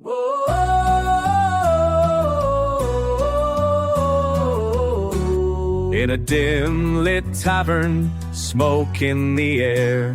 In a dim-lit tavern, smoke in the air,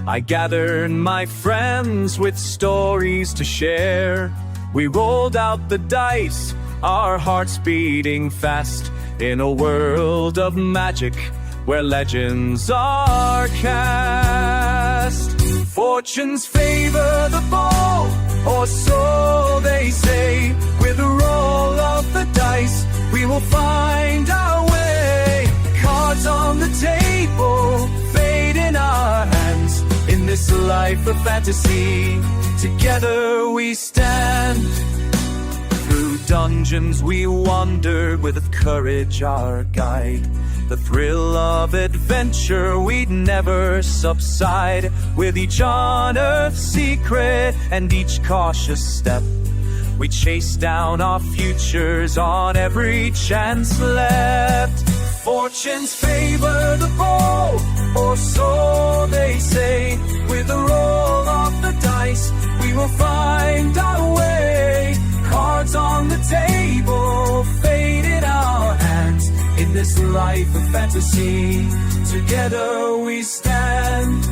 I gathered my friends with stories to share. We rolled out the dice, our hearts beating fast, in a world of magic where legends are cast. Fortunes favor the bold, or so they say. With a roll of the dice, we will find our way. Cards on the table, fate in our hands. In this life of fantasy, together we stand. Through dungeons we wander with courage our guide. The thrill of adventure we'd never subside. With each unearthed secret and each cautious step, we chase down our futures on every chance left. Fortunes favor the bold, or so they say. With a roll of the dice, we will find our way. Cards on the table, fate in our hands. In this life of fantasy, together we stand.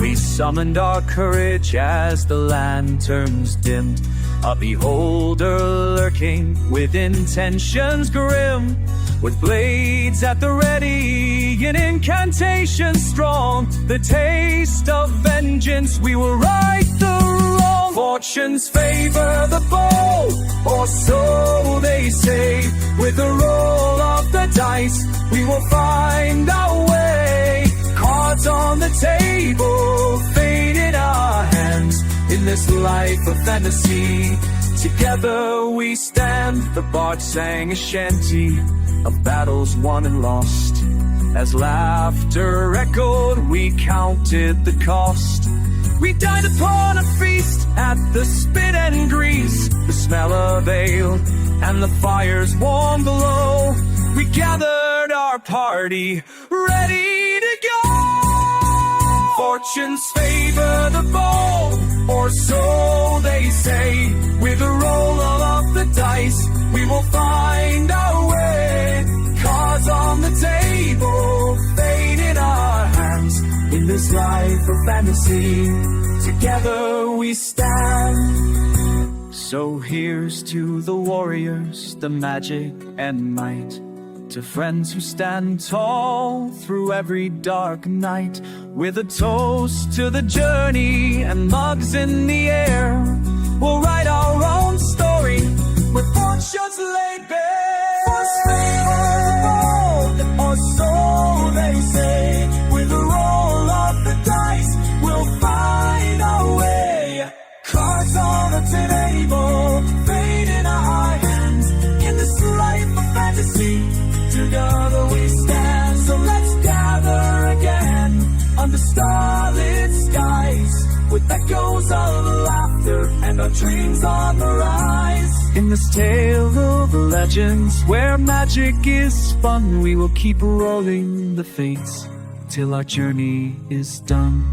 We summoned our courage as the lanterns dimmed. A beholder lurking with intentions grim. With blades at the ready, an incantation strong. The taste of vengeance, we will right the wrong. Fortunes favor the bold, or so they say. With a roll of the dice, we will find our way. Cards on the table, fate in our hands. In this life of fantasy, together we stand. The bard sang a shanty of battles won and lost. As laughter echoed, we counted the cost. We dined upon a feast at the spit and grease. The smell of ale and the fires warm below. We gathered our party, ready to go. Fortunes favor the bold, or so they say. With a roll of the dice, we will find our way. Cards on the table, fate in our hands. In this life of fantasy, together we stand. So here's to the warriors, the magic and might. To friends who stand tall through every dark night. With a toast to the journey and mugs in the air, we'll write our own story with fortunes laid bare. Fortunes favor the bold, or so they say. With a roll of the dice, we'll find our way. Cards on the table, fate in our hands. In this life of fantasy, together we stand. So let's gather again under starlit skies, with echoes of laughter and our dreams on the rise. In this tale of legends where magic is spun, we will keep rolling the fates till our journey is done.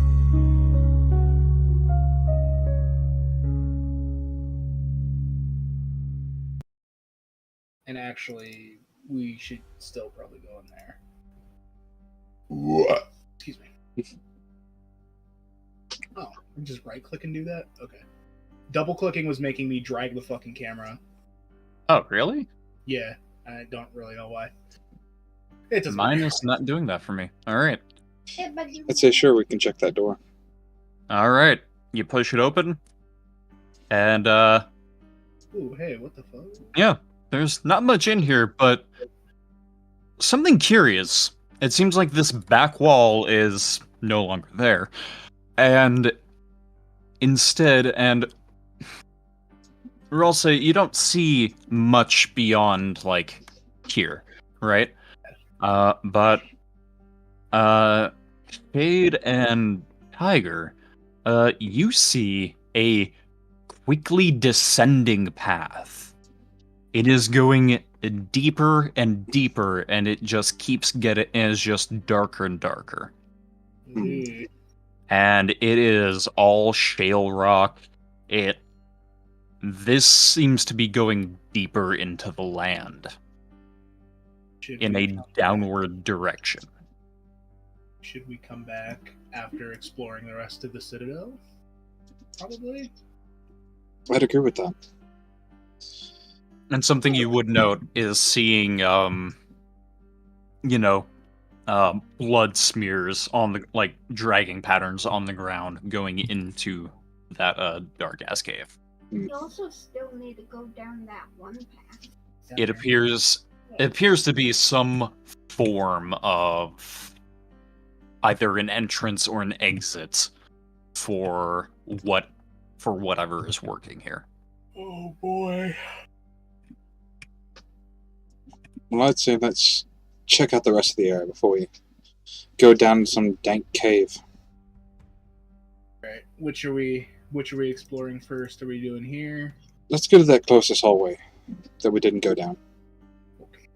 And actually, we should still probably go in there. What? Excuse me. Oh, just right click and do that? Okay. Double clicking was making me drag the fucking camera. Oh, really? Yeah, I don't really know why. It doesn't Mine matter. is not doing that for me. Alright. I'd say sure, we can check that door. Alright. You push it open. And, Ooh, hey, what the fuck? yeah. There's not much in here, but something curious. It seems like this back wall is no longer there. And instead, and Rulse, you don't see much beyond, like, here, right? But Shayde and Tiger, you see a quickly descending path. It is going deeper and deeper, and it just keeps getting, and it's just darker and darker. And it is all shale rock. It this seems to be going deeper into the land in a downward direction. Should we come back after exploring the rest of the Citadel? Probably. I'd agree with that. And something you would note is seeing, blood smears on the, like, dragging patterns on the ground going into that dark ass cave. We also still need to go down that one path. It appears to be some form of either an entrance or an exit for whatever is working here. Oh boy. Well, I'd say let's check out the rest of the area before we go down some dank cave. Right. Which are we exploring first? Are we doing here? Let's go to that closest hallway that we didn't go down. Okay.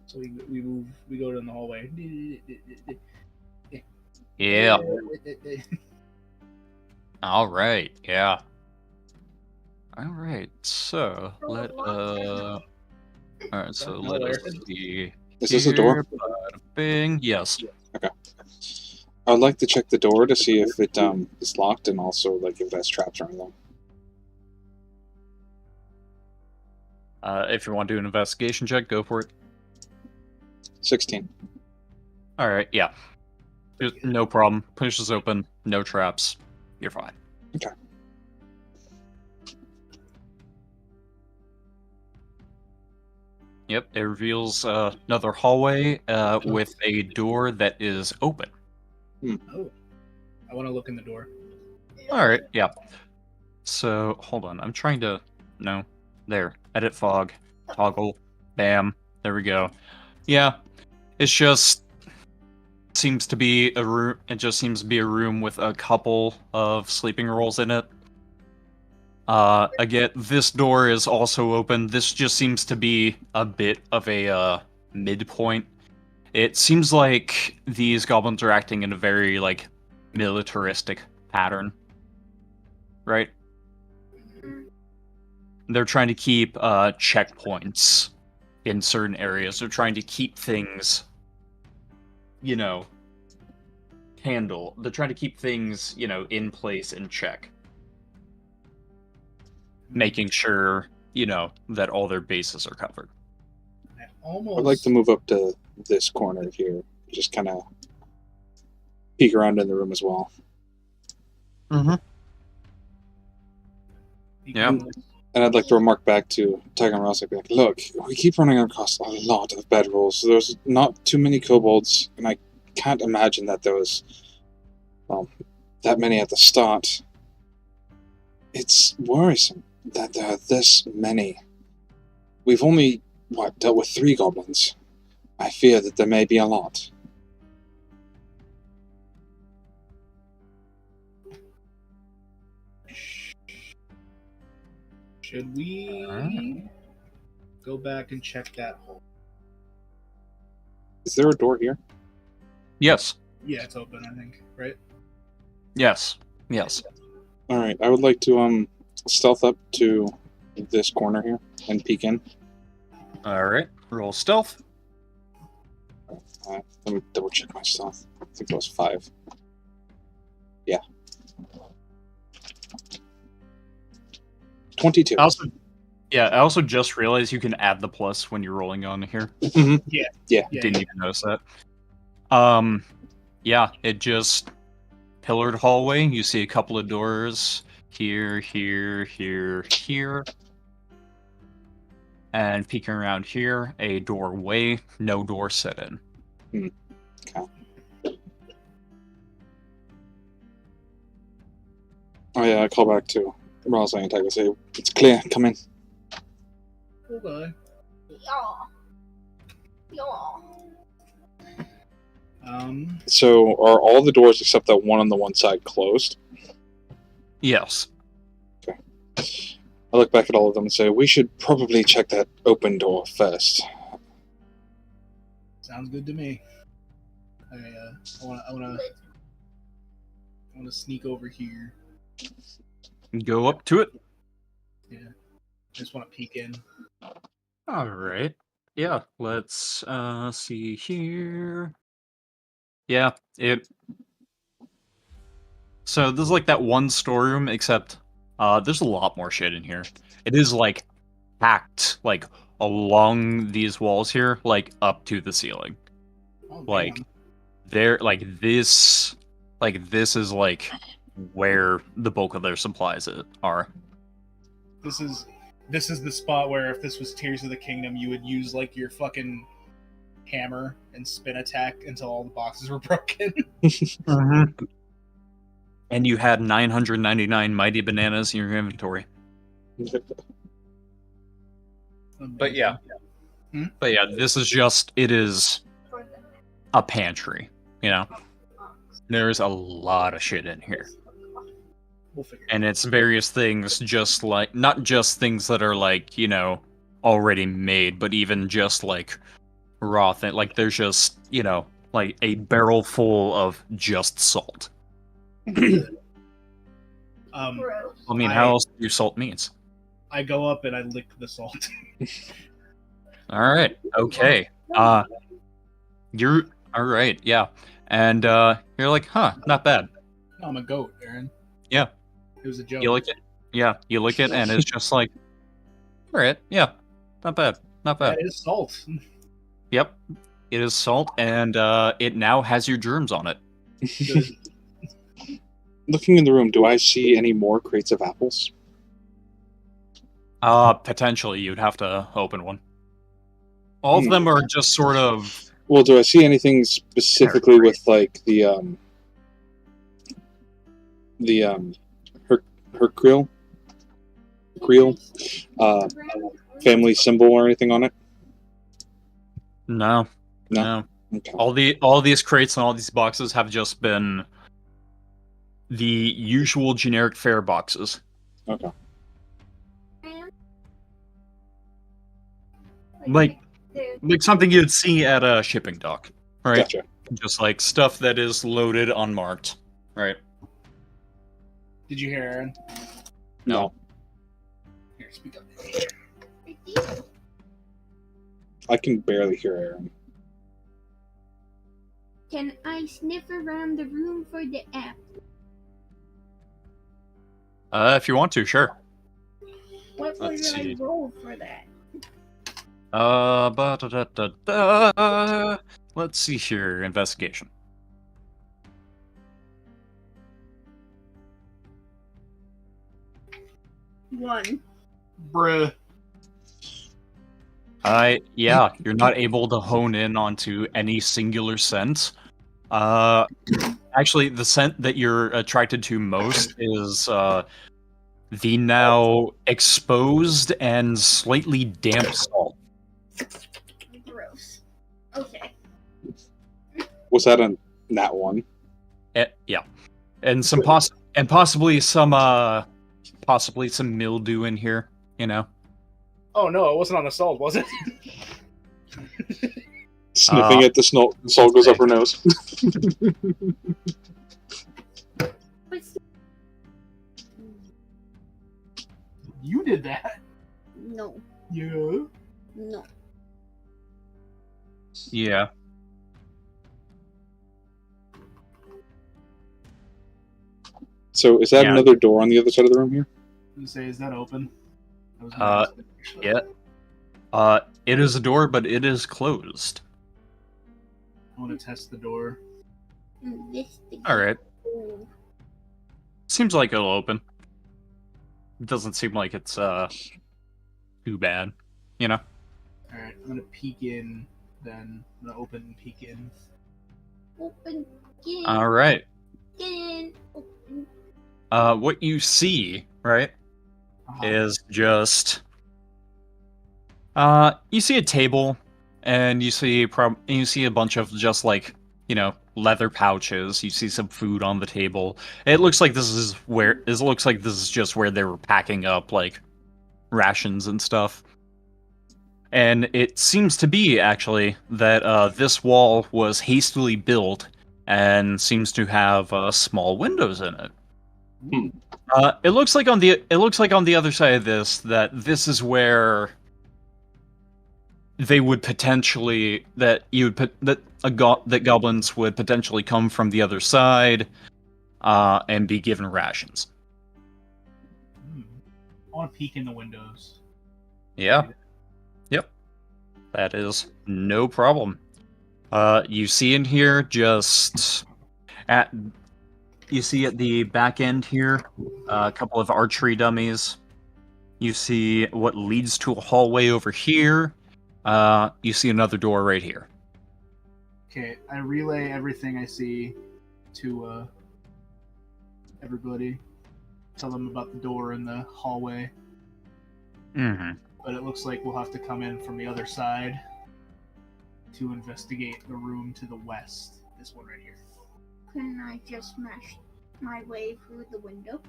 So we go down the hallway. Yeah. All right. Yeah. All right. So let us see. Is this a door? Bing. Yes. Okay. I'd like to check the door to see if it is locked and also like if it has traps or anything. If you want to do an investigation check, go for it. 16. All right. Yeah. Just, no problem. Pushes open. No traps. You're fine. Okay. Yep, it reveals another hallway with a door that is open. Oh. I want to look in the door. Alright, yeah. So, hold on. I'm trying to... No. There. Edit fog. Toggle. Bam. There we go. Yeah. It's just... seems to be a room. It just seems to be a room with a couple of sleeping rolls in it. Again, this door is also open. This just seems to be a bit of a midpoint. It seems like these goblins are acting in a very like militaristic pattern, right? They're trying to keep checkpoints in certain areas. They're trying to keep things, they're trying to keep things, in place and check. Making sure, that all their bases are covered. I'd like to move up to this corner here. Just kind of peek around in the room as well. Mm-hmm. Yeah. And I'd like to remark back to Tiger and Ross, like, look, we keep running across a lot of bedrolls. There's not too many kobolds, and I can't imagine that there was, that many at the start. It's worrisome that there are this many. We've only, dealt with 3 goblins. I fear that there may be a lot. Should we go back and check that hole? Is there a door here? Yes. Yeah, it's open, I think, right? Yes. Yes. Alright, I would like to stealth up to this corner here and peek in. Alright. Roll stealth. Let me double check my stealth. I think it was 5. Yeah. 22. I also just realized you can add the plus when you're rolling on here. Mm-hmm. Yeah. Didn't even notice that. Yeah, it just pillared hallway. You see a couple of doors here, and peeking around here, a doorway, no door set in. Okay. Oh yeah, I call back to Ross and Tiger. Say, it's clear. Come in. Okay. Yeah. So, are all the doors except that one on the one side closed? Yes. Okay. I look back at all of them and say, we should probably check that open door first. Sounds good to me. I want to sneak over here. Go up to it. Yeah. I just want to peek in. All right. Yeah, let's see here. Yeah, so this is like that one storeroom, except there's a lot more shit in here. It is like packed like along these walls here, like up to the ceiling. Oh, Like damn. they're like this is like where the bulk of their supplies are. This is the spot where if this was Tears of the Kingdom, you would use like your fucking hammer and spin attack until all the boxes were broken. And you had 999 mighty bananas in your inventory. But yeah. But yeah, this is just, it is For the a pantry, you know? There's a lot of shit in here. We'll figure it And it's various things, just like, not just things that are like, you know, already made, but even just like raw thing. Like there's just, you know, like a barrel full of just salt. Gross. I mean, how else do salt means? I go up and I lick the salt. All right. Okay. You're all right. Yeah. And you're like, huh, not bad. No, I'm a goat, Aaron. Yeah. It was a joke. You lick it. Yeah. You lick it, and it's just like, all right. Yeah. Not bad. Not bad. That is salt. Yep. It is salt, and it now has your germs on it. Good. Looking in the room, do I see any more crates of apples? Potentially, you'd have to open one. All of them are just sort of. Well, do I see anything specifically with like the Hercule family symbol or anything on it? No. Okay. All these crates and all these boxes have just been the usual generic fare boxes. Okay. Like something you'd see at a shipping dock, right? Gotcha. Just like stuff that is loaded unmarked, right? Did you hear Aaron? No. Here, speak up. I can barely hear Erin. Can I sniff around the room for the app? If you want to, sure. What would Let's I see. roll for that? Let's see here. Investigation. One. Bruh. Yeah, you're not able to hone in onto any singular scent. Actually, the scent that you're attracted to most is the now exposed and slightly damp salt. Gross. Okay. Was that a nat one? Yeah, and some possibly some mildew in here. You know. Oh no, it wasn't on the salt, was it? Sniffing at the salt goes up her nose. You did that. No. Yeah. No. Yeah. So is that Yeah. another door on the other side of the room here? I was gonna say, is that open? That was actually. Yeah. It is a door, but it is closed. I want to test the door. All right. Seems like it'll open. It doesn't seem like it's too bad, you know. All right, I'm gonna peek in. Then I'm gonna open and peek in. Open. Get in. All right. Get in. Open. What you see, right, is just you see a table, and you see a bunch of just like, you know, leather pouches. You see some food on the table. It looks like this is just where they were packing up like rations and stuff. And it seems to be actually that this wall was hastily built and seems to have small windows in it. It looks like on the other side of this that this is where they would potentially that goblins would potentially come from the other side, and be given rations. I want to peek in the windows. Yeah. Yep. That is no problem. You see in here you see at the back end here a couple of archery dummies. You see what leads to a hallway over here. You see another door right here. Okay, I relay everything I see to everybody. Tell them about the door in the hallway. Mm-hmm. But it looks like we'll have to come in from the other side to investigate the room to the west. This one right here. Couldn't I just smash my way through the window?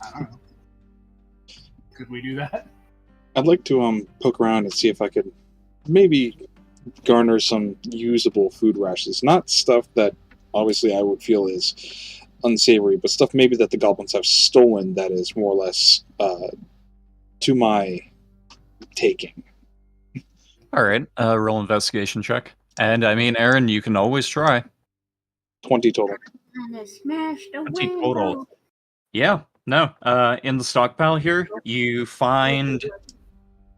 I don't know. Could we do that? I'd like to poke around and see if I could maybe garner some usable food rations. Not stuff that obviously I would feel is unsavory, but stuff maybe that the goblins have stolen that is more or less to my taking. All right. Roll investigation check. And I mean, Erin, you can always try. 20 total. And I smashed a 20 window. total. Yeah. No. In the stockpile here, you find,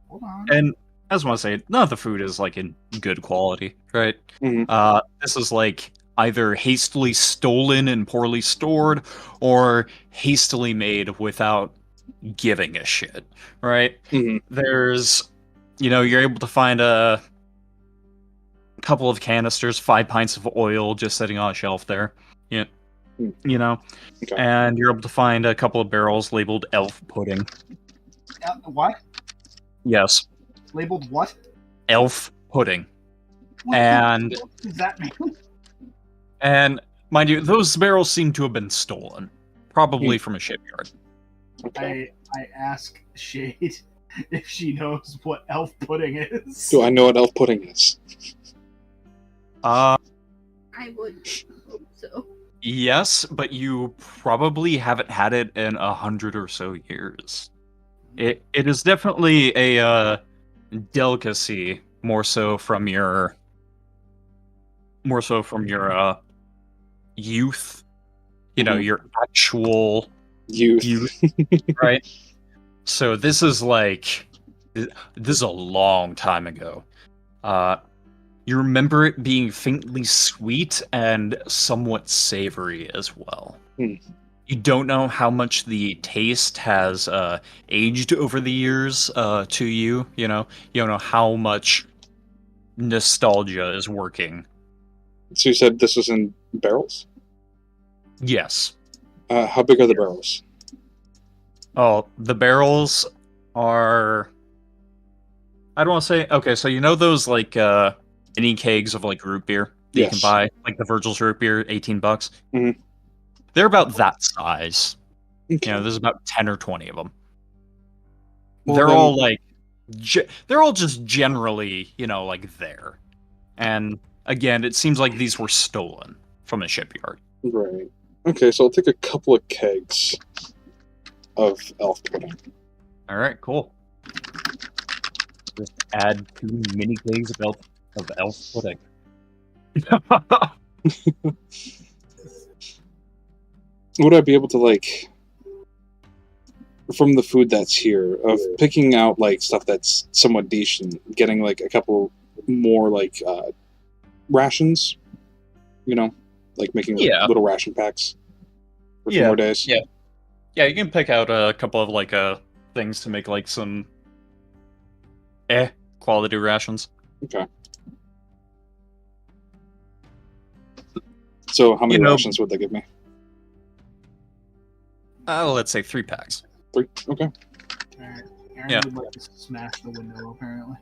Hold on. and I just want to say, none of the food is like in good quality, right? Mhm. This is like either hastily stolen and poorly stored, or hastily made without giving a shit, right? Mhm. There's, you're able to find a couple of canisters, 5 pints of oil just sitting on a shelf there. Yeah. Okay. And you're able to find a couple of barrels labeled elf pudding. What? Yes, Labeled what? elf pudding. What And does that mean? and mind you, those barrels seem to have been stolen, probably from a shipyard. Okay. I ask Shayde if she knows what elf pudding is. Do I know what elf pudding is? I would hope so. Yes, but you probably haven't had it in 100 or so years. It is definitely a delicacy, more so from your youth. Mhm. Your actual Youth. youth, right? So this is a long time ago. You remember it being faintly sweet and somewhat savory as well. Hmm. You don't know how much the taste has aged over the years to you. You don't know how much nostalgia is working. So you said this was in barrels? Yes. How big are the barrels? Oh, the barrels are... I don't want to say... Okay, so those mini kegs of root beer that you can Yes. buy, like the Virgil's root beer, $18. Mhm. They're about that size. Okay. There's about 10 or 20 of them. Well, They're then- all they're all just generally, there. And again, it seems like these were stolen from a shipyard. Right. Okay, so I'll take a couple of kegs of elf pudding. All right, cool. Just add 2 mini kegs of elf pudding. Would I be able to, from the food that's here, of picking out, stuff that's somewhat decent, getting, a couple more, rations? Making Yeah. little ration packs for a few Yeah, more days? yeah. Yeah, you can pick out a couple of things to make some quality rations. Okay. So how many rations would they give me? Let's say 3 packs. 3? Okay. Alright. Erin Yeah. would like to smash the window, apparently.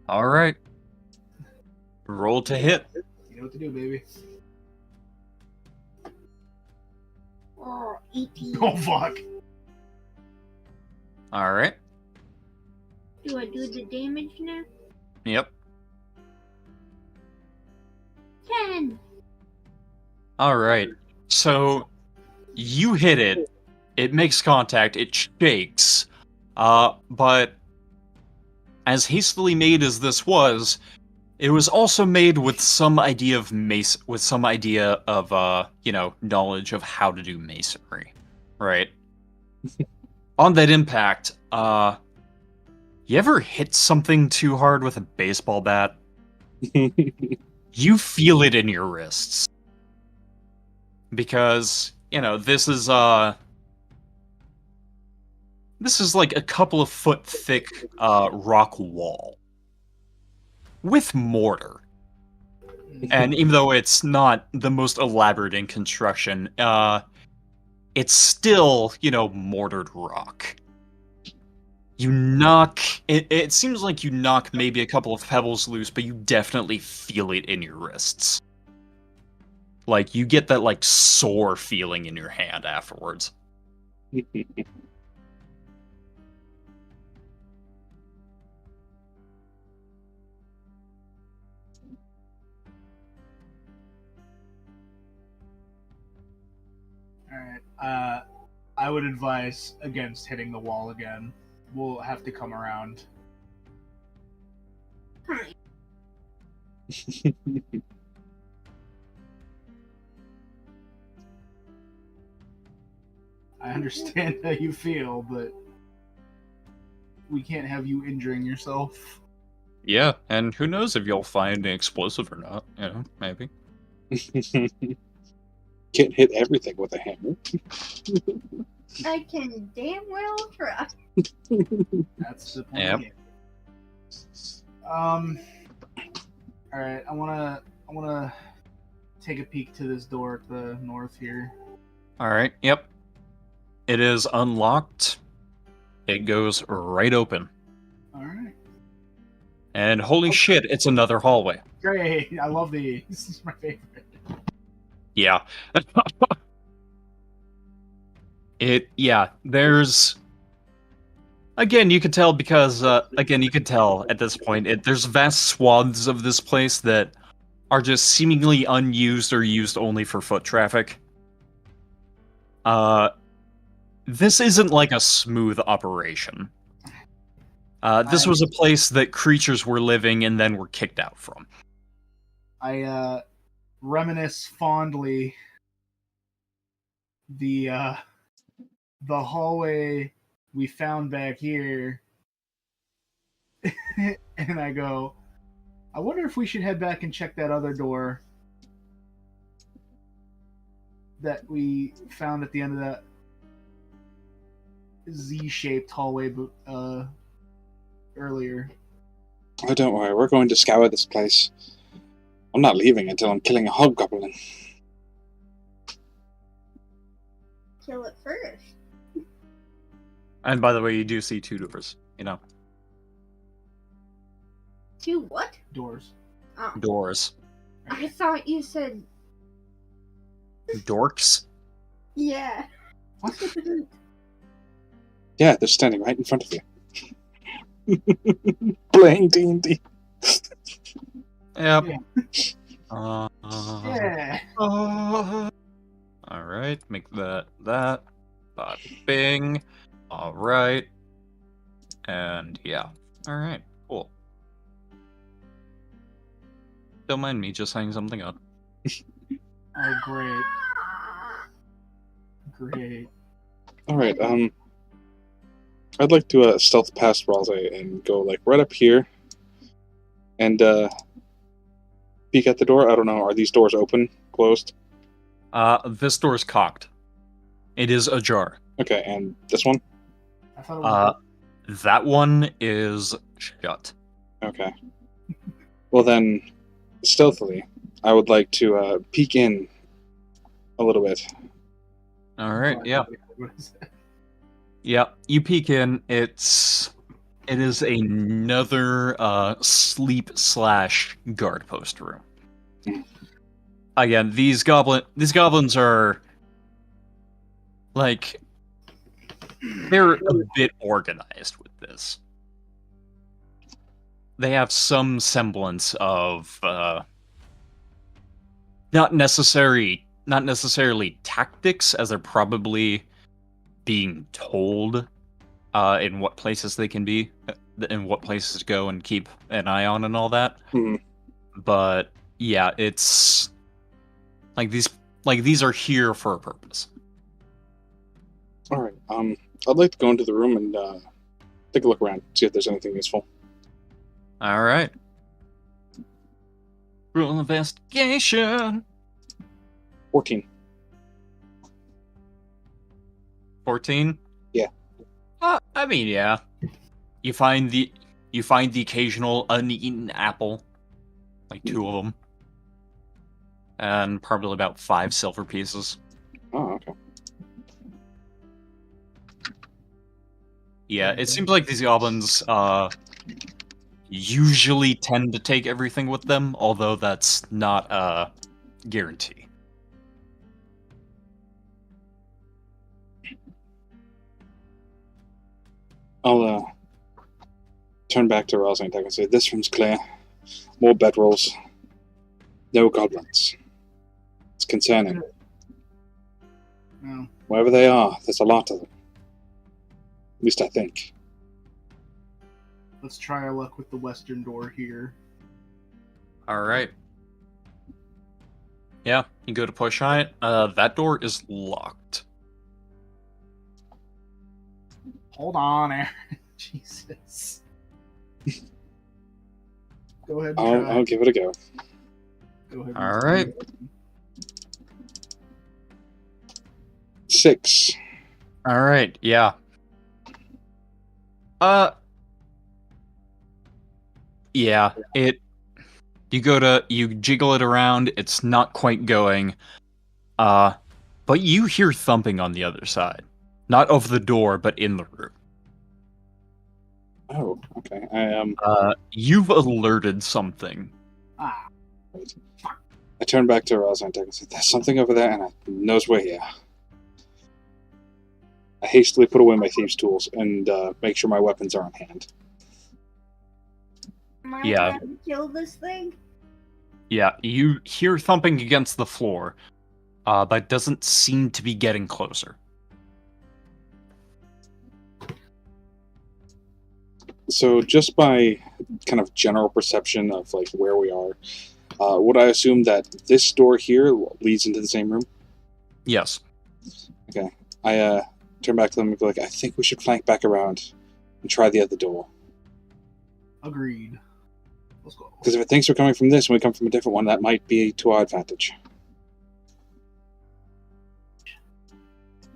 All right. Roll to hit. You know what to do, baby. Oh, 18. Oh, fuck. All right. Do I do the damage now? Yep. 10. All right. So you hit it. It makes contact. It shakes. But as hastily made as this was, it was also made with some idea of with some idea of knowledge of how to do masonry, right? On that impact, you ever hit something too hard with a baseball bat? You feel it in your wrists. Because, this is like a couple of foot thick rock wall with mortar. And even though it's not the most elaborate in construction, it's still, mortared rock. You knock... It seems like you knock maybe a couple of pebbles loose, but you definitely feel it in your wrists. Like, you get that, like, sore feeling in your hand afterwards. Alright, I would advise against hitting the wall again. We'll have to come around. I understand how you feel, but we can't have you injuring yourself. Yeah, and who knows if you'll find an explosive or not, maybe. Can't hit everything with a hammer. I can damn well try. That's the point. Yep. Alright, I wanna take a peek to this door at the north here. Alright, yep. It is unlocked. It goes right open. Alright. And holy shit, it's another hallway. Great, I love these. This is my favorite. Yeah. There's... Again, you could tell because, you could tell at this point, there's vast swaths of this place that are just seemingly unused or used only for foot traffic. This isn't like a smooth operation. This was a place that creatures were living and then were kicked out from. I reminisce fondly the hallway we found back here, and I go, I wonder if we should head back and check that other door that we found at the end of that Z-shaped hallway earlier. Oh, don't worry, we're going to scour this place. I'm not leaving until I'm killing a hobgoblin. Kill it first. And by the way, you do see two doors, Two what? Doors. Oh, Doors. I thought you said Dorks? yeah. What? Yeah, they're standing right in front of you. Playing D&D. Yep. Yeah. Yeah. Alright, make that. Bing. Alright. And yeah. Alright, cool. Don't mind me just saying something up. Oh, great. Great. Alright, I'd like to stealth past Raze and go like right up here and peek at the door. I don't know, are these doors open? Closed? This door's cocked. It is ajar. Okay, and this one? I thought it was That one is shut. Okay. Well then, stealthily, I would like to peek in a little bit. Alright, yeah. What is that? Yeah, you peek in, it is another sleep/guard post room. Again, these goblins are like they're a bit organized with this. They have some semblance of not necessary not necessarily tactics, as they're probably being told in what places they can be, in what places to go and keep an eye on and all that. Hmm. But yeah, it's like these are here for a purpose. All right. I'd like to go into the room and take a look around, see if there's anything useful. All right. Roll investigation. 14. 14. Yeah. I mean, yeah. You find the occasional uneaten apple, like 2 of them, and probably about 5 silver pieces. Oh, okay. Yeah, it seems like these goblins usually tend to take everything with them, although that's not a guarantee. I'll turn back to Rosalind and say, "This room's clear. More bedrolls. No goblins. It's concerning. No. Wherever they are, there's a lot of them. At least I think." Let's try our luck with the western door here. All right. Yeah, you go to push on it. That door is locked. Hold on, Aaron. Jesus. Go ahead and try. I'll give it a go. Go ahead. All right. 6. All right. Yeah. Yeah. You jiggle it around. It's not quite going. But you hear thumping on the other side, not of the door, but in the room. Oh, okay. You've alerted something. Ah. I turn back to Rosalind and say, "There's something over there, and I knows we're here." I hastily put away my thieves' tools and make sure my weapons are on hand. Am I Yeah. allowed to kill this thing? Yeah, you hear thumping against the floor, but it doesn't seem to be getting closer. So just by kind of general perception of like where we are, would I assume that this door here leads into the same room? Yes. Okay. I turn back to them and go like, "I think we should flank back around and try the other door. Agreed. Let's go. Because if it thinks we're coming from this and we come from a different one, that might be to our advantage."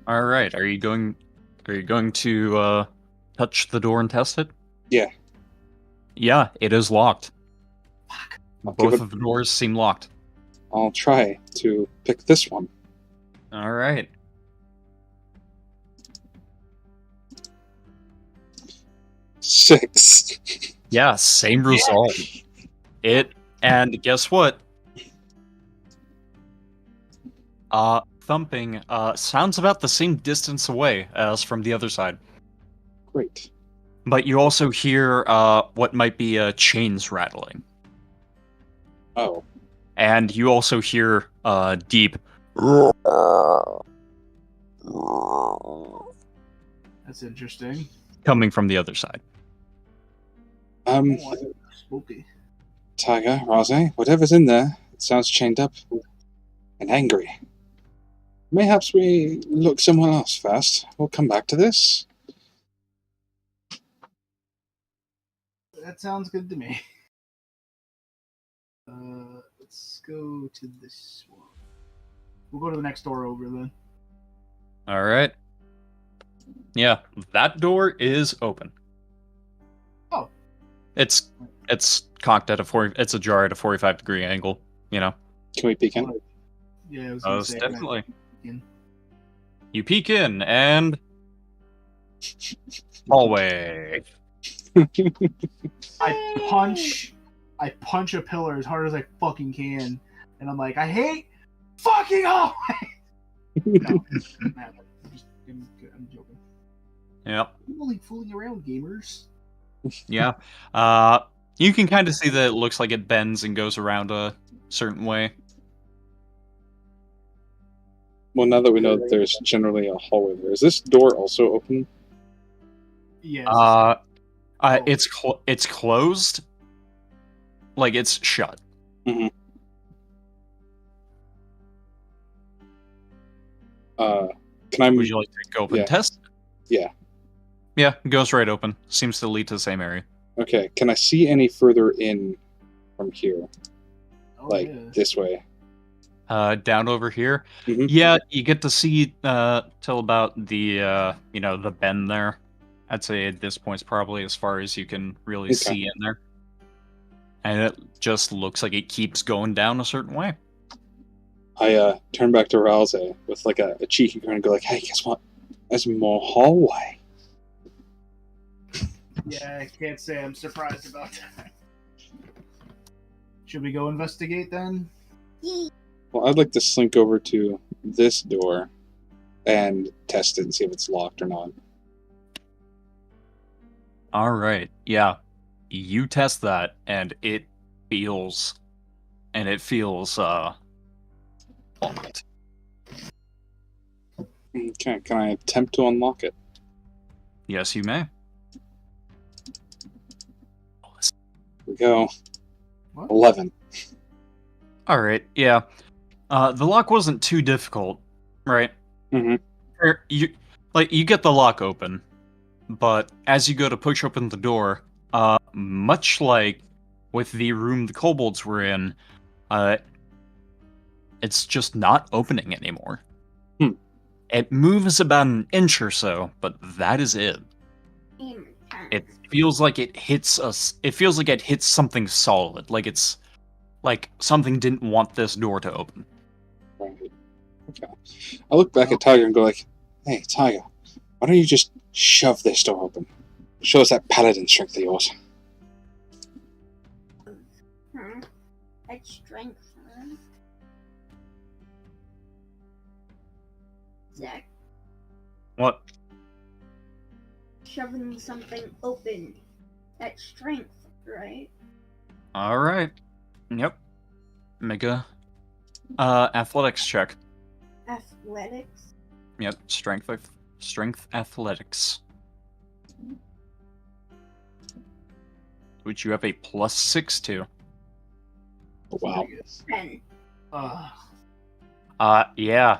All right. Are you going to touch the door and test it? Yeah. Yeah, it is locked. I'll give Both it- of the doors seem locked. I'll try to pick this one. All right. 6. Yeah, same result. And guess what? Thumping sounds about the same distance away as from the other side. Great. But you also hear what might be chains rattling. Oh. And you also hear deep That's interesting. coming from the other side. Spooky. Tiger, Rose, whatever's in there, it sounds chained up and angry. Mayhaps we look somewhere else first. We'll come back to this. That sounds good to me. Let's go to this one. We'll go to the next door over then. All right. Yeah, that door is open. Oh. It's cocked at it's ajar at a 45-degree angle, you know. Can we peek in? Yeah, I was Oh, gonna say, definitely. in. You peek in and hallway. I punch a pillar as hard as I fucking can, and I'm like, I hate fucking hallway. No, I'm joking. Yep. I'm only fooling around, gamers. Yeah. You can kind of see that it looks like it bends and goes around a certain way. Well, now that we know that there's generally a hallway there, is this door also open? Yes. It's closed. Like it's shut. Mm-hmm. Can I? Would you like to go open and test? Yeah. Yeah, it goes right open. Seems to lead to the same area. Okay. Can I see any further in from here? Oh, Like yeah. this way? Down over here. Mhm. Yeah, you get to see till about the the bend there. I'd say at this point it's probably as far as you can really see in there. And it just looks like it keeps going down a certain way. I turn back to Ralze with like a cheeky grin and go like, "Hey, guess what? There's more hallway." Yeah, I can't say I'm surprised about that. Should we go investigate then? Well, I'd like to slink over to this door and test it and see if it's locked or not. All right. Yeah. You test that and it feels locked. Okay, can I attempt to unlock it? Yes, you may. Here we go. What? 11. All right. Yeah. The lock wasn't too difficult, right? Mm-hmm. You get the lock open, but as you go to push open the door, much like with the room the kobolds were in, it's just not opening anymore. It moves about an inch or so, but that is it. It feels like it hits us. It feels like it hits something solid. Like it's like something didn't want this door to open. Right. Okay. I look back at Tiger and go like, "Hey, Tiger, why don't you just shove this door open? Show us that paladin strength of yours." That's strength, huh? Zack, What? shoving something open. That's strength, right? All right. Yep. Make a athletics check. Athletics? Yep. Strength athletics. Which you have a +6 to. Oh, wow. 10. Yeah.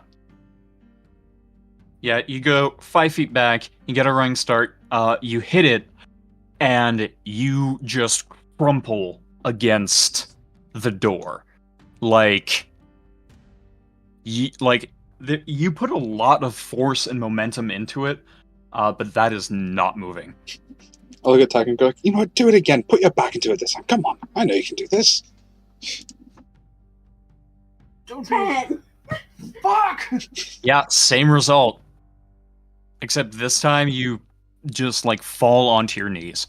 Yeah, you go 5 feet back, you get a running start, you hit it, and you just crumple against the door. Like, you put a lot of force and momentum into it, but that is not moving. I look at Tiger and go like, "You know what, do it again. Put your back into it this time. Come on, I know you can do this." Don't be... 10! Fuck! Yeah, same result. Except this time you just, like, fall onto your knees.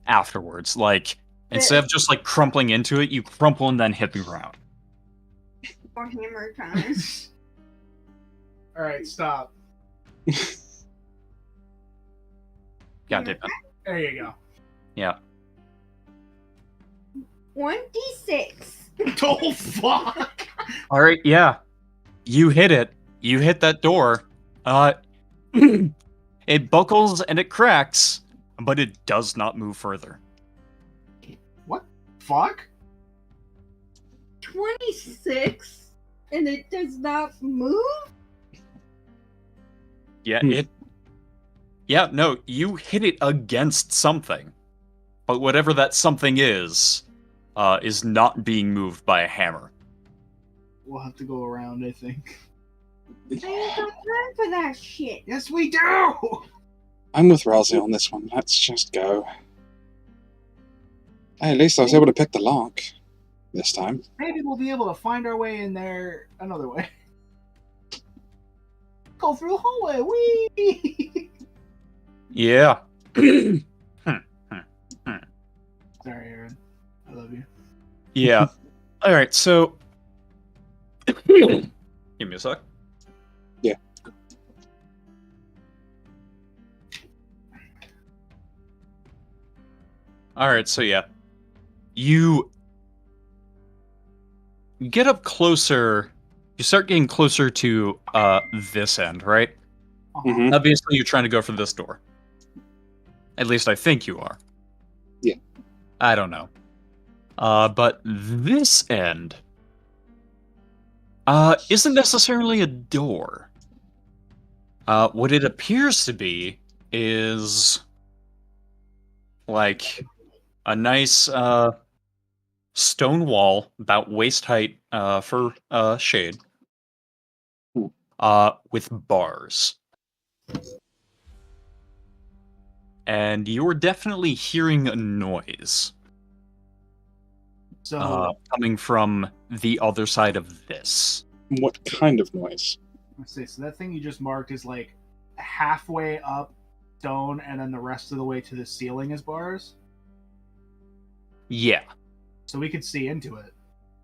Afterwards. Like, instead of just, like, crumpling into it, you crumple and then hit the ground. More hammer time. Alright, stop. God damn it. There you go. Yeah. 1d6. Oh, fuck! Alright, yeah. You hit it. You hit that door. It buckles and it cracks, but it does not move further. What? Fuck? 26? And it does not move? Yeah, Yeah, no, you hit it against something. But whatever that something is not being moved by a hammer. We'll have to go around, I think. I ain't got time for that shit. Yes, we do! I'm with Rousey on this one. Let's just go. Hey, at least I was able to pick the lock this time. Maybe we'll be able to find our way in there another way. Go through the hallway, wee! Yeah. Sorry, Erin. I love you. Yeah. Alright, so... Give me a sec. Yeah. Alright, so yeah. You get up closer you start getting closer to this end, right? Mhm. Obviously, you're trying to go for this door. At least I think you are. Yeah. I don't know. But this end isn't necessarily a door. What it appears to be is like a nice stone wall about waist height for shade, Hmm. with bars. And you're definitely hearing a noise So coming from the other side of this. What kind of noise? let's see. So that thing you just marked is like halfway up stone, and then the rest of the way to the ceiling is bars. Yeah. So we could see into it.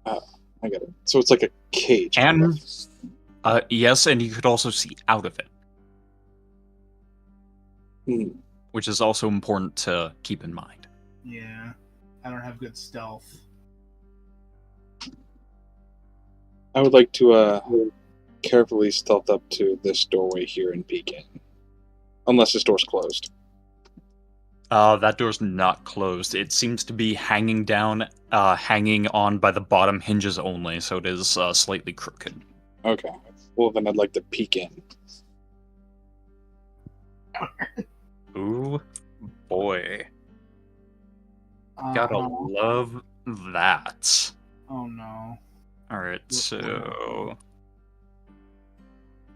I get it. So it's like a cage. And yes, and you could also see out of it, Hmm. which is also important to keep in mind. Yeah, I don't have good stealth. I would like to carefully stealth up to this doorway here and peek in. Unless this door's closed. That door's not closed. It seems to be hanging down, hanging on by the bottom hinges only, so it is slightly crooked. Okay. Well, then I'd like to peek in. Ooh, boy. Gotta love that. Oh no. Alright, so...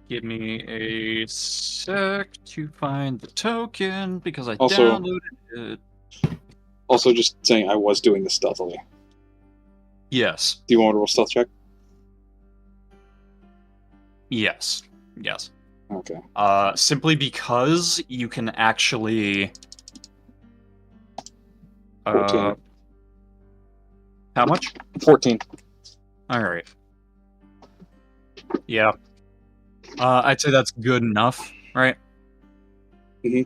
Give me a sec to find the token, because I Also- downloaded it. Also, just saying I was doing this stealthily. Yes. Do you want to roll a stealth check? Yes. Yes. Okay. Simply because you can actually... 14. How much? 14. Alright. Yeah. I'd say that's good enough, right? Mhm.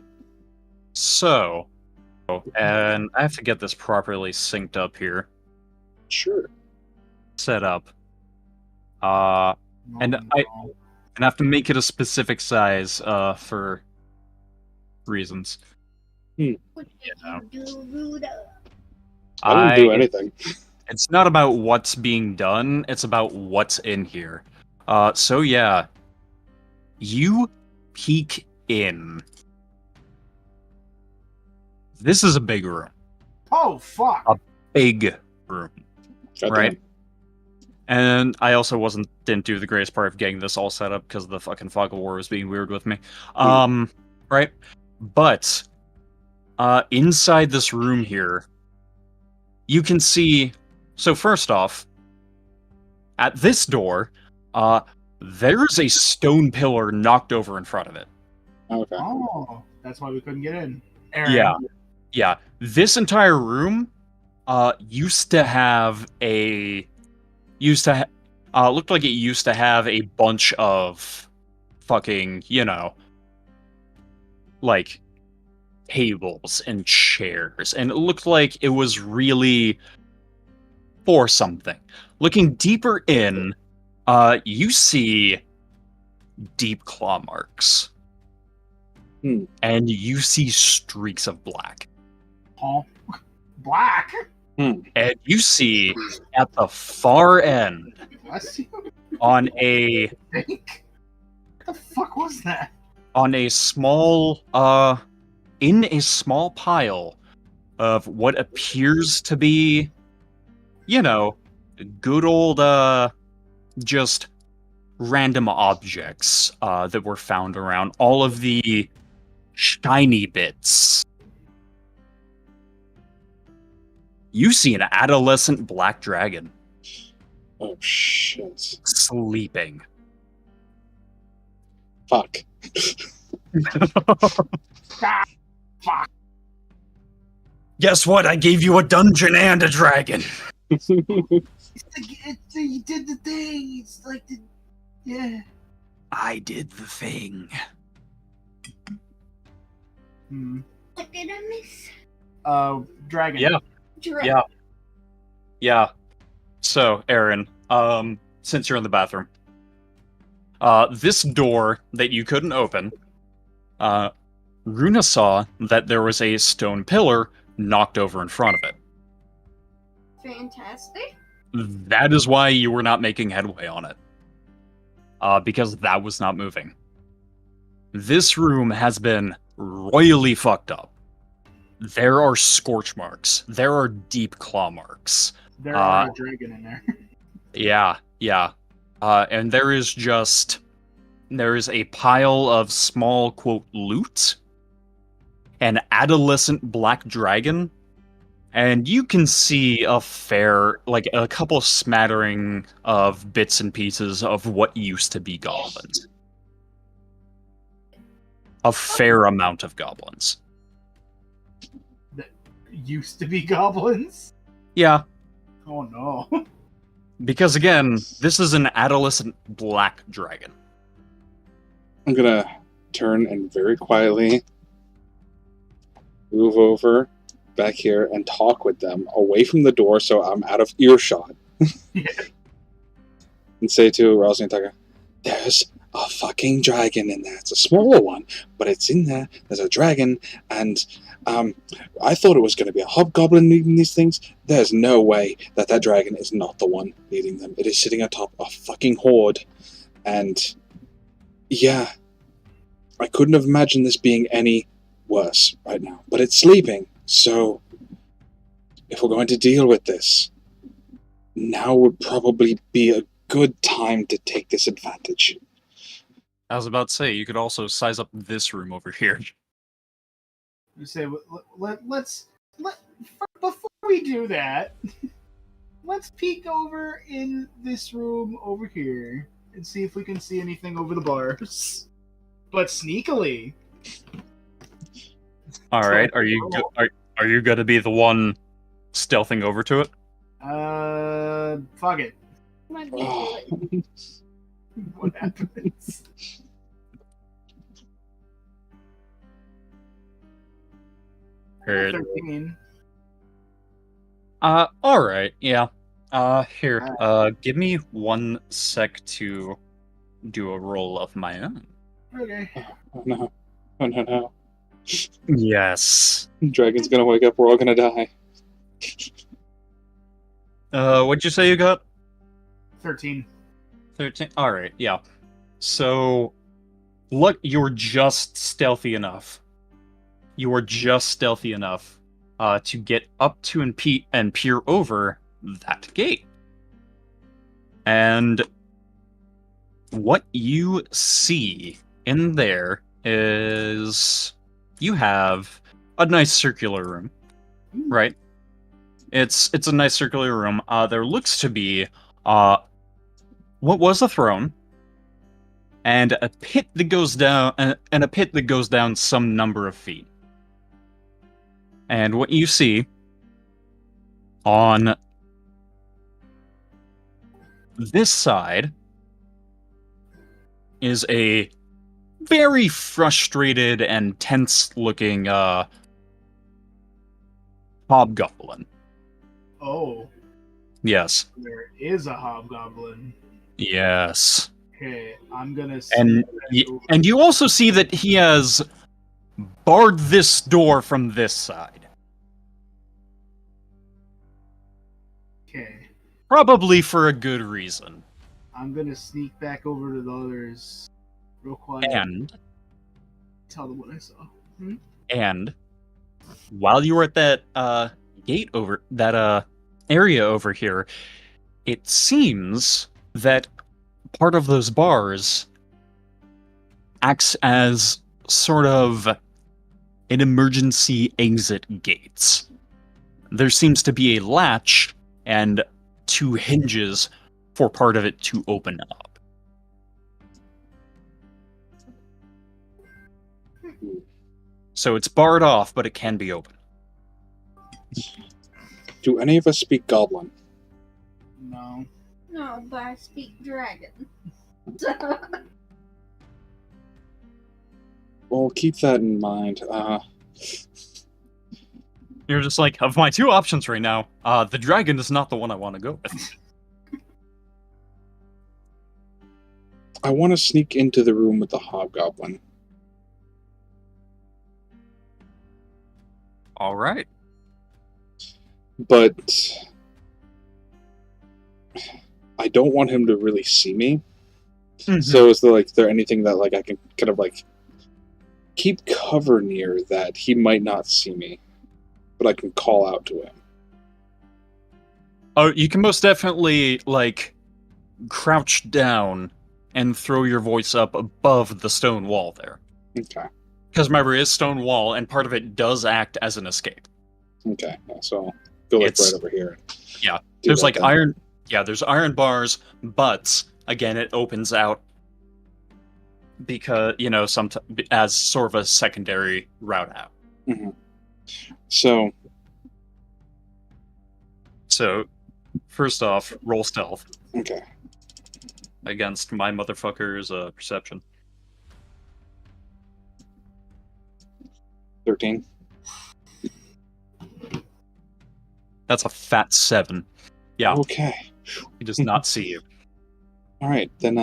So, and I have to get this properly synced up here. Sure. Set up. Oh, And no. I have to make it a specific size, for reasons. What did Yeah. you do, Runa? I didn't do anything. It's not about what's being done, it's about what's in here. So yeah. You peek in. This is a big room. Oh fuck! Big room. Goddamn. Right. And I also didn't do the greatest part of getting this all set up because the fucking fog of war was being weird with me. Right? But inside this room here, you can see, so first off, at this door, there's a stone pillar knocked over in front of it. Okay. Oh, that's why we couldn't get in. Erin. Yeah. This entire room used to have looked like it used to have a bunch of fucking, like tables and chairs, and it looked like it was really for something. Looking deeper in, you see deep claw marks. Hmm. And you see streaks of black. Huh? Black. Hmm. And you see at the far end Bless you. on a Think. What the fuck was that? on a small in a small pile of what appears to be, good old just random objects that were found around, all of the shiny bits. You see an adolescent black dragon Oh shit. sleeping. Fuck. Fuck. Guess what? I gave you a dungeon and a dragon. You did the thing. It's like the. Yeah. I did the thing. Hmm. What did I miss? Dragon. Yeah. Dragon. Yeah. So, Erin, since you're in the bathroom, This door that you couldn't open, Runa saw that there was a stone pillar knocked over in front of it. Fantastic. That is why you were not making headway on it. Because that was not moving. This room has been royally fucked up. There are scorch marks. There are deep claw marks. There are a dragon in there. Yeah. And there is a pile of small, quote, loot, an adolescent black dragon, and you can see a couple smattering of bits and pieces of what used to be goblins. A fair amount of goblins. That used to be goblins? Yeah, Oh no. because again, this is an adolescent black dragon. I'm gonna turn and very quietly move over back here and talk with them away from the door so I'm out of earshot. And say to Rousey and Tucker, there's a fucking dragon in there. It's a smaller one, but it's in there. There's a dragon, and I thought it was going to be a hobgoblin leading these things. There's no way that dragon is not the one leading them. It is sitting atop a fucking horde, and yeah, I couldn't have imagined this being any worse right now. But it's sleeping, so if we're going to deal with this, now would probably be a good time to take this advantage. I was about to say, you could also size up this room over here. You say, before we do that, let's peek over in this room over here and see if we can see anything over the bars. But sneakily. All right, are you gonna be the one stealthing over to it? Fuck it. Might be good. What happens? Heard. 13. All right, yeah. Here, give me 1 sec to do a roll of my own. Okay. Oh no. Oh no. Yes. Dragon's gonna wake up, we're all gonna die. What'd you say you got? 13. 13. All right, yeah. So, look, you're just stealthy enough. You are just stealthy enough to get up to and peer over that gate. And what you see in there is you have a nice circular room, right? It's a nice circular room. There looks to be what was a throne and a pit that goes down some number of feet. And what you see on this side is a very frustrated and tense-looking hobgoblin. Oh, Yes. there is a hobgoblin. Yes. Okay, I'm gonna. And you also see that he has barred this door from this side. Okay, Probably for a good reason. I'm gonna sneak back over to the others, real quiet. And Tell them what I saw. And while you were at that gate over that area over here, it seems that part of those bars acts as sort of an emergency exit gates. There seems to be a latch and 2 hinges for part of it to open up. So it's barred off, but it can be open. Do any of us speak Goblin? No. No, but I speak dragon. Well, keep that in mind. You're just like, of my 2 options right now, the dragon is not the one I want to go with. I want to sneak into the room with the hobgoblin. All right. But I don't want him to really see me. Mhm. So is there anything that I can kind of keep cover near that he might not see me, but I can call out to him? Oh, you can most definitely crouch down and throw your voice up above the stone wall there. Okay. Because remember, it is stone wall, and part of it does act as an escape. Okay. So I'll go right over here. Yeah. Do There's that then. iron. Yeah, there's iron bars, but again, it opens out because as sort of a secondary route out. Mhm. So So, first off, roll stealth okay. against my motherfucker's perception. 13. That's a fat 7. Yeah, Okay. he does not see you. All right, then.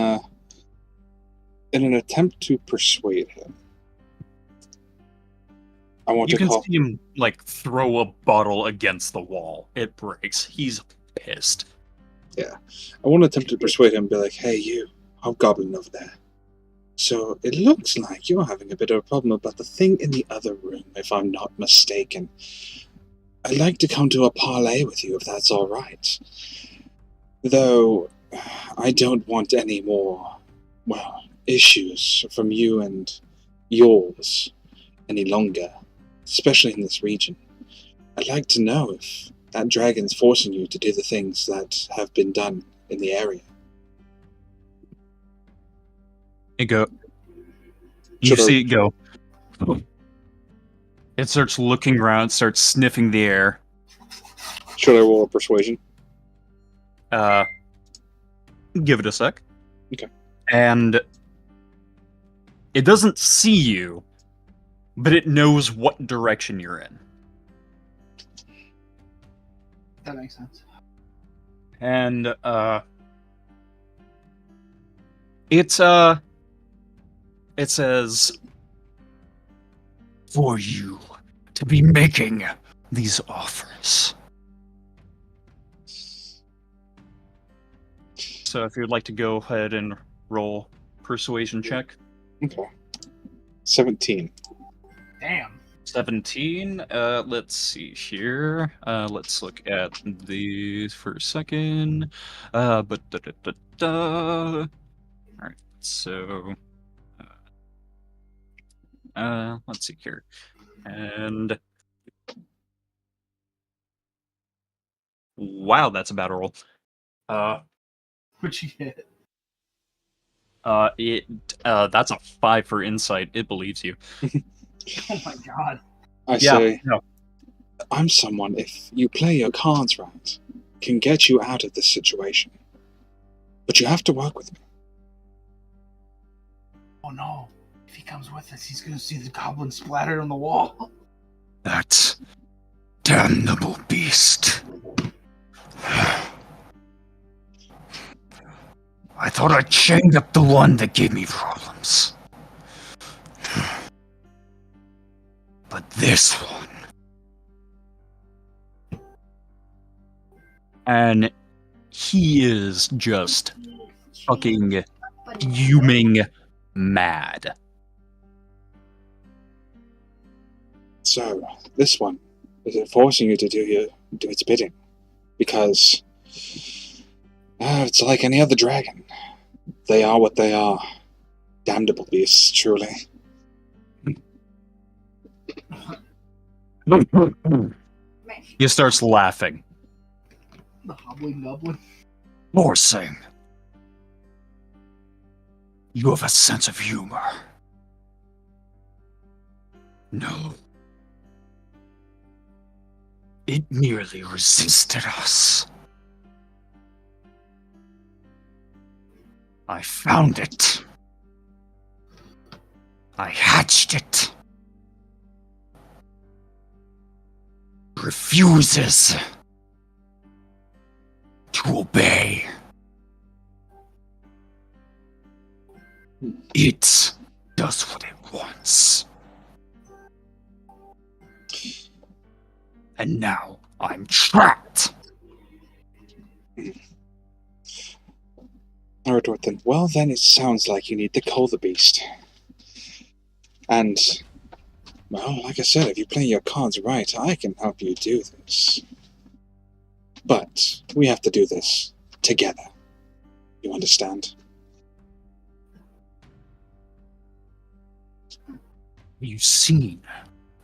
In an attempt to persuade him, I want You to can call. see him throw a bottle against the wall. It breaks. He's pissed. I want to attempt to persuade him, be like, "Hey, you, hobgoblin over there. So it looks like you're having a bit of a problem about the thing in the other room, if I'm not mistaken. I'd like to come to a parley with you, if that's all right. Though I don't want any more, issues from you and yours any longer, especially in this region. I'd like to know if that dragon's forcing you to do the things that have been done in the area." It go. You see it go. It starts looking around, starts sniffing the air. Should I roll a persuasion? Give it a sec. Okay. And it doesn't see you, but it knows what direction you're in. That makes sense. And it says, for you to be making these offers. So if you'd like to go ahead and roll persuasion check. Okay. 17. Damn. 17. Let's see here. Let's look at these for a second. But All right. So, let's see here, and wow, that's a bad roll. What'd you get? That's a 5 for insight. It believes you. Oh my god. I Yeah. say, No. I'm someone, if you play your cards right, can get you out of this situation. But you have to work with me. Oh no. If he comes with us, he's gonna see the goblin splattered on the wall. That damnable beast. I thought I chained up the one that gave me problems. But this one. And he is just fucking fuming mad. So, this one, is it forcing you to do its bidding? Because it's like any other dragon. They are what they are. Damnable beasts, truly. He starts laughing. The hobbling goblin. Morsing. You have a sense of humor. No. It merely resisted us. I found it. I hatched it. Refuses to obey. It does what it wants. And now I'm trapped. Alright, then. Well, then it sounds like you need to call the beast. And, well, like I said, if you play your cards right, I can help you do this. But we have to do this together. You understand? You've seen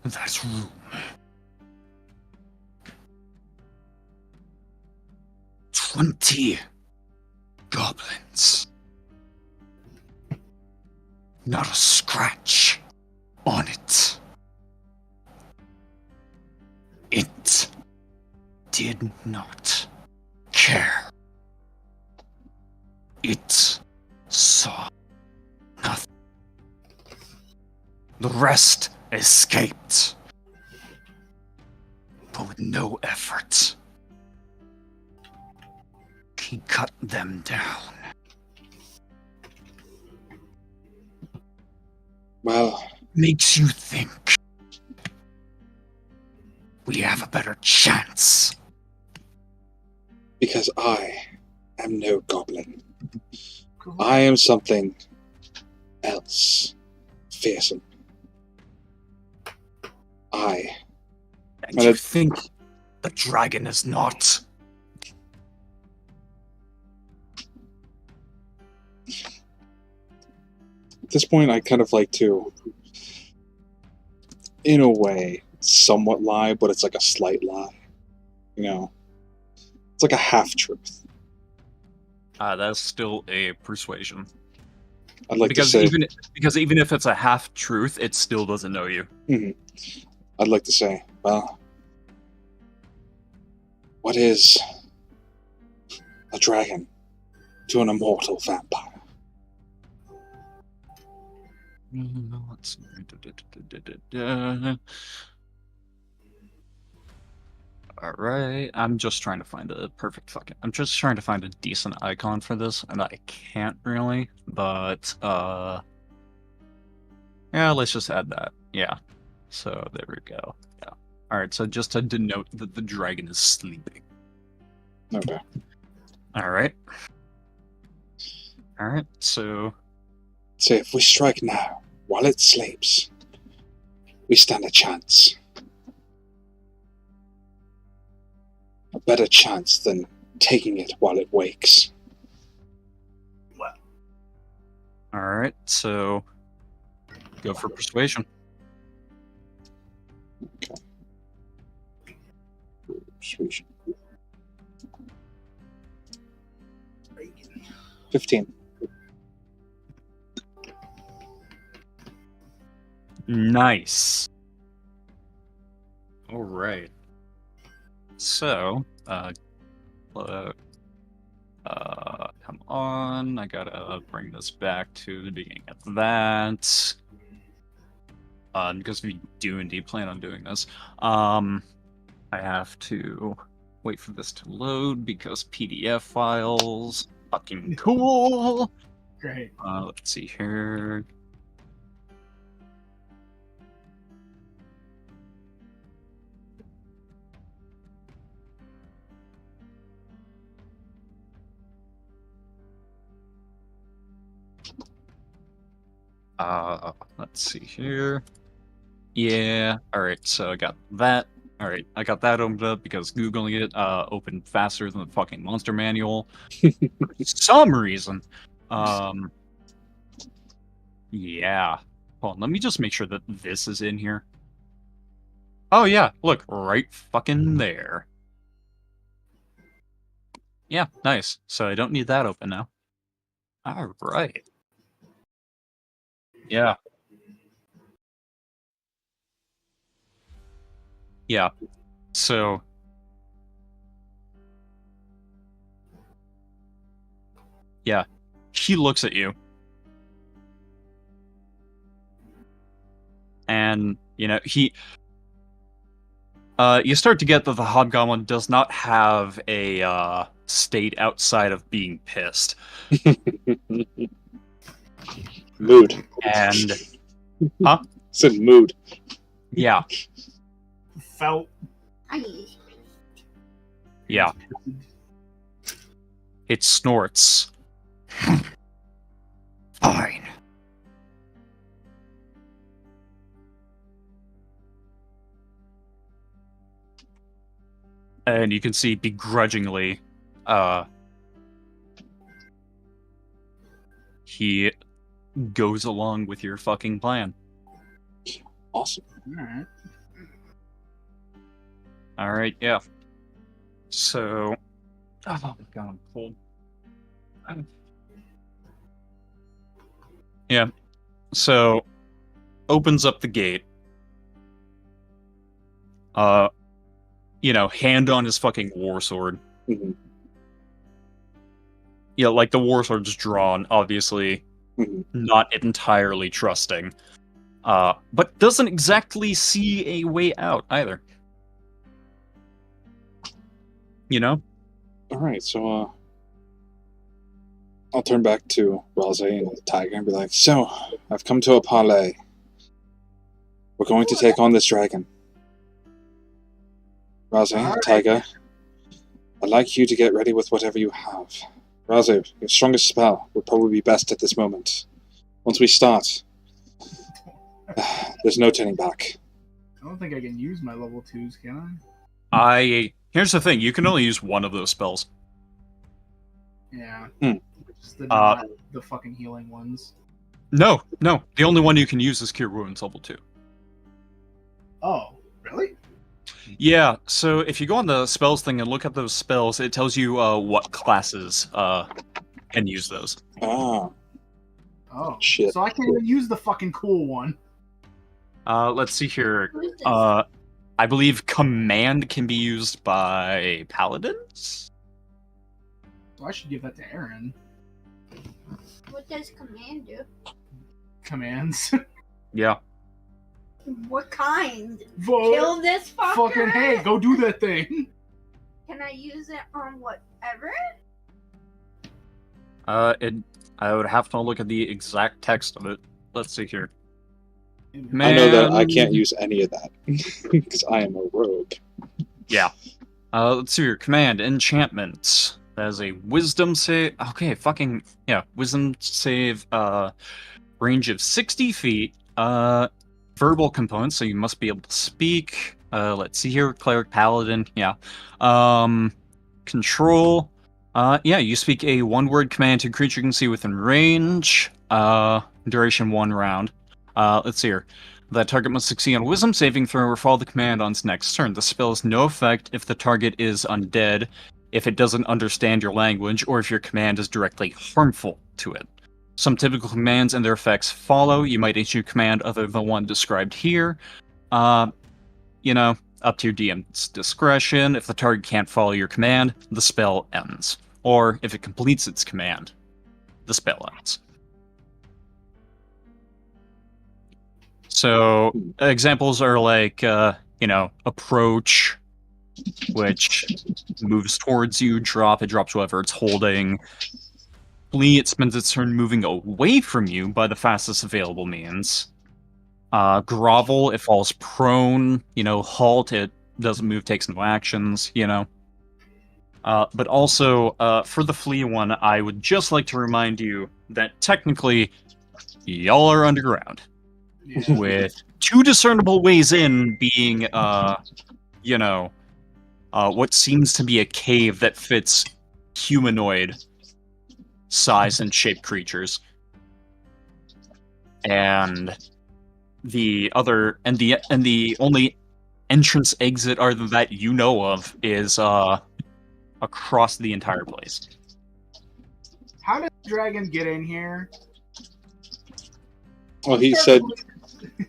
that room. 20 goblins. Not a scratch on it. It did not care. It saw nothing. The rest escaped, but with no effort. He cut them down. Well, Makes you think we have a better chance. because I am no goblin. I am something else. Fearsome. And you think the dragon is not? At this point, I kind of like to, in a way, somewhat lie, but it's like a slight lie. You know? It's like a half-truth. That's still a persuasion. I'd like Because to say... even if it's a half truth, it still doesn't know you. I'd like to say, well... What is a dragon to an immortal vampire? Let's see. Alright, I'm just trying to find a perfect fucking... I'm just trying to find a decent icon for this, and I can't really, but, yeah, let's just add that. Yeah. So, there we go. Yeah. Alright, so just to denote that the dragon is sleeping. Okay. Alright. Alright, so... So if we strike now, while it sleeps, we stand a chance. A better chance than taking it while it wakes. Alright, so... Go for persuasion. Persuasion. 15. Nice. Alright. So, come on, I gotta bring this back to the beginning of that. Because we do indeed plan on doing this. I have to wait for this to load because PDF files. Fucking cool! Great. Let's see here. Let's see here. Yeah, alright, so I got that. Alright, I got that opened up because Googling it opened faster than the fucking monster manual. For some reason. Yeah. Hold on, let me just make sure that this is in here. Oh yeah, look, right fucking there. Yeah, nice. So I don't need that open now. Alright. Yeah. Yeah. So... Yeah. He looks at you. And, you know, he... you start to get that the Hobgoblin does not have a, state outside of being pissed. Mood. And huh? Said mood. Yeah, Felt. yeah. It snorts. Fine. And you can see begrudgingly, he goes along with your fucking plan. Awesome. Alright. Alright, yeah. So... Oh my god, I'm cold. Yeah. So, opens up the gate. Hand on his fucking war sword. Mhm. Yeah, like the war sword's drawn, obviously. Mhm. Not entirely trusting. But doesn't exactly see a way out either. You know? Alright, so I'll turn back to Rose and the tiger and be like, so, I've come to a parlay. We're going to take on this dragon. Rose, tiger, I'd like you to get ready with whatever you have. Rose, your strongest spell would probably be best at this moment. Once we start, there's no turning back. I don't think I can use my level 2s, can Here's the thing, you can only use one of those spells. I? Yeah. Hmm. Just the fucking healing ones. No. The only one you can use is Cure Wounds level 2. Oh, really? Yeah, so if you go on the spells thing and look at those spells, it tells you what classes can use those. Ah, Oh. shit. So I can't even use the fucking cool one. Let's see here. Who's this? I believe Command can be used by Paladins? So I should give that to Erin. What does command do? Commands. Yeah. What kind? Vote. Kill this fucker? Fucking hey, go do that thing. Can I use it on whatever? I would have to look at the exact text of it. Let's see here. I know that I can't use any of that because I am a rogue. Yeah. Let's see here. Command, enchantments. That is a wisdom save. Okay, fucking, yeah. Wisdom save, range of 60 feet. Verbal components, so you must be able to speak. Let's see here. Cleric, paladin, yeah. Control. Yeah, you speak a one-word command to a creature you can see within range. Duration 1 round. Let's see here. That target must succeed on a wisdom saving throw or follow the command on its next turn. The spell has no effect if the target is undead, if it doesn't understand your language, or if your command is directly harmful to it. Some typical commands and their effects follow. You might issue a command other than the one described here. Up to your DM's discretion. If the target can't follow your command, the spell ends. Or if it completes its command, the spell ends. So, examples are like, approach, which moves towards you, drop, it drops whatever it's holding. Flee, it spends its turn moving away from you by the fastest available means. Grovel, it falls prone. Halt, it doesn't move, takes no actions, But also, for the flee one, I would just like to remind you that technically, y'all are underground. Yeah. With 2 discernible ways in being, what seems to be a cave that fits humanoid size and shape creatures. And the only entrance exit other than that you know of is across the entire place. How did the dragon get in here? Well, he said,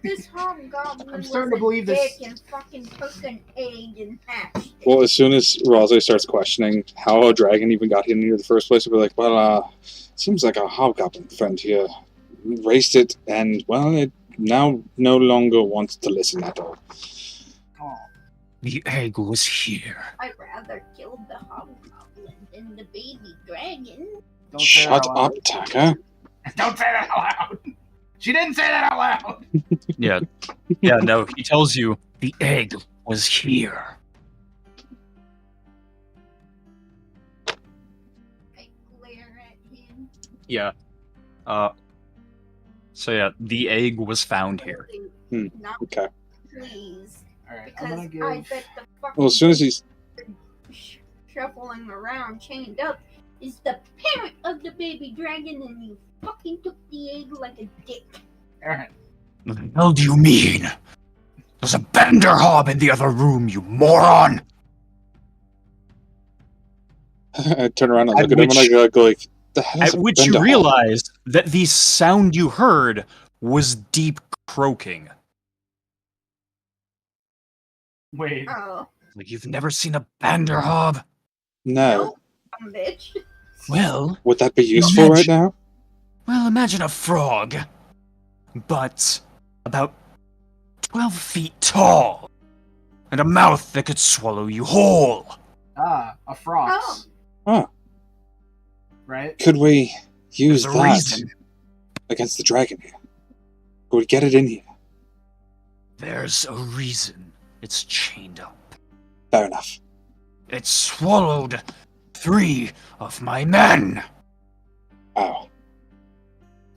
This hobgoblin I'm starting was to believe a this- dick and fucking took an egg and hatched it. well, as soon as Rose starts questioning how a dragon even got in here in the first place, we're like, well, seems like our hobgoblin friend here raised it, and, well, it now no longer wants to listen at all. Oh, The egg was here. I'd rather kill the hobgoblin than the baby dragon. don't say Shut that out up, loud. Taka. Don't say that out loud. She didn't say that out loud. Yeah. Yeah, no, he tells you the egg was here. I glare at him. Yeah. So yeah, the egg was found here. Not Okay. please. All right, I'm Because gonna give. I bet the fucking Well, as soon as he's shuffling around chained up is the parent of the baby dragon, and you fucking took the egg like a dick. Erin, What the hell do you mean? There's a bender hob in the other room, you moron! I turn around and At look at him and I go like, the hell is At a which you Bendahog? realize that the sound you heard was deep croaking. wait. Oh, Like you've never seen a bender hob? No. bitch. Well, Would that be useful right now? imagine a frog, but about 12 feet tall, and a mouth that could swallow you whole. Ah, a frox. Oh. Huh. Right? Could we use There's a that reason. against the dragon here? Could we get it in here? There's a reason it's chained up. Fair enough. It swallowed 3 of my men. Oh.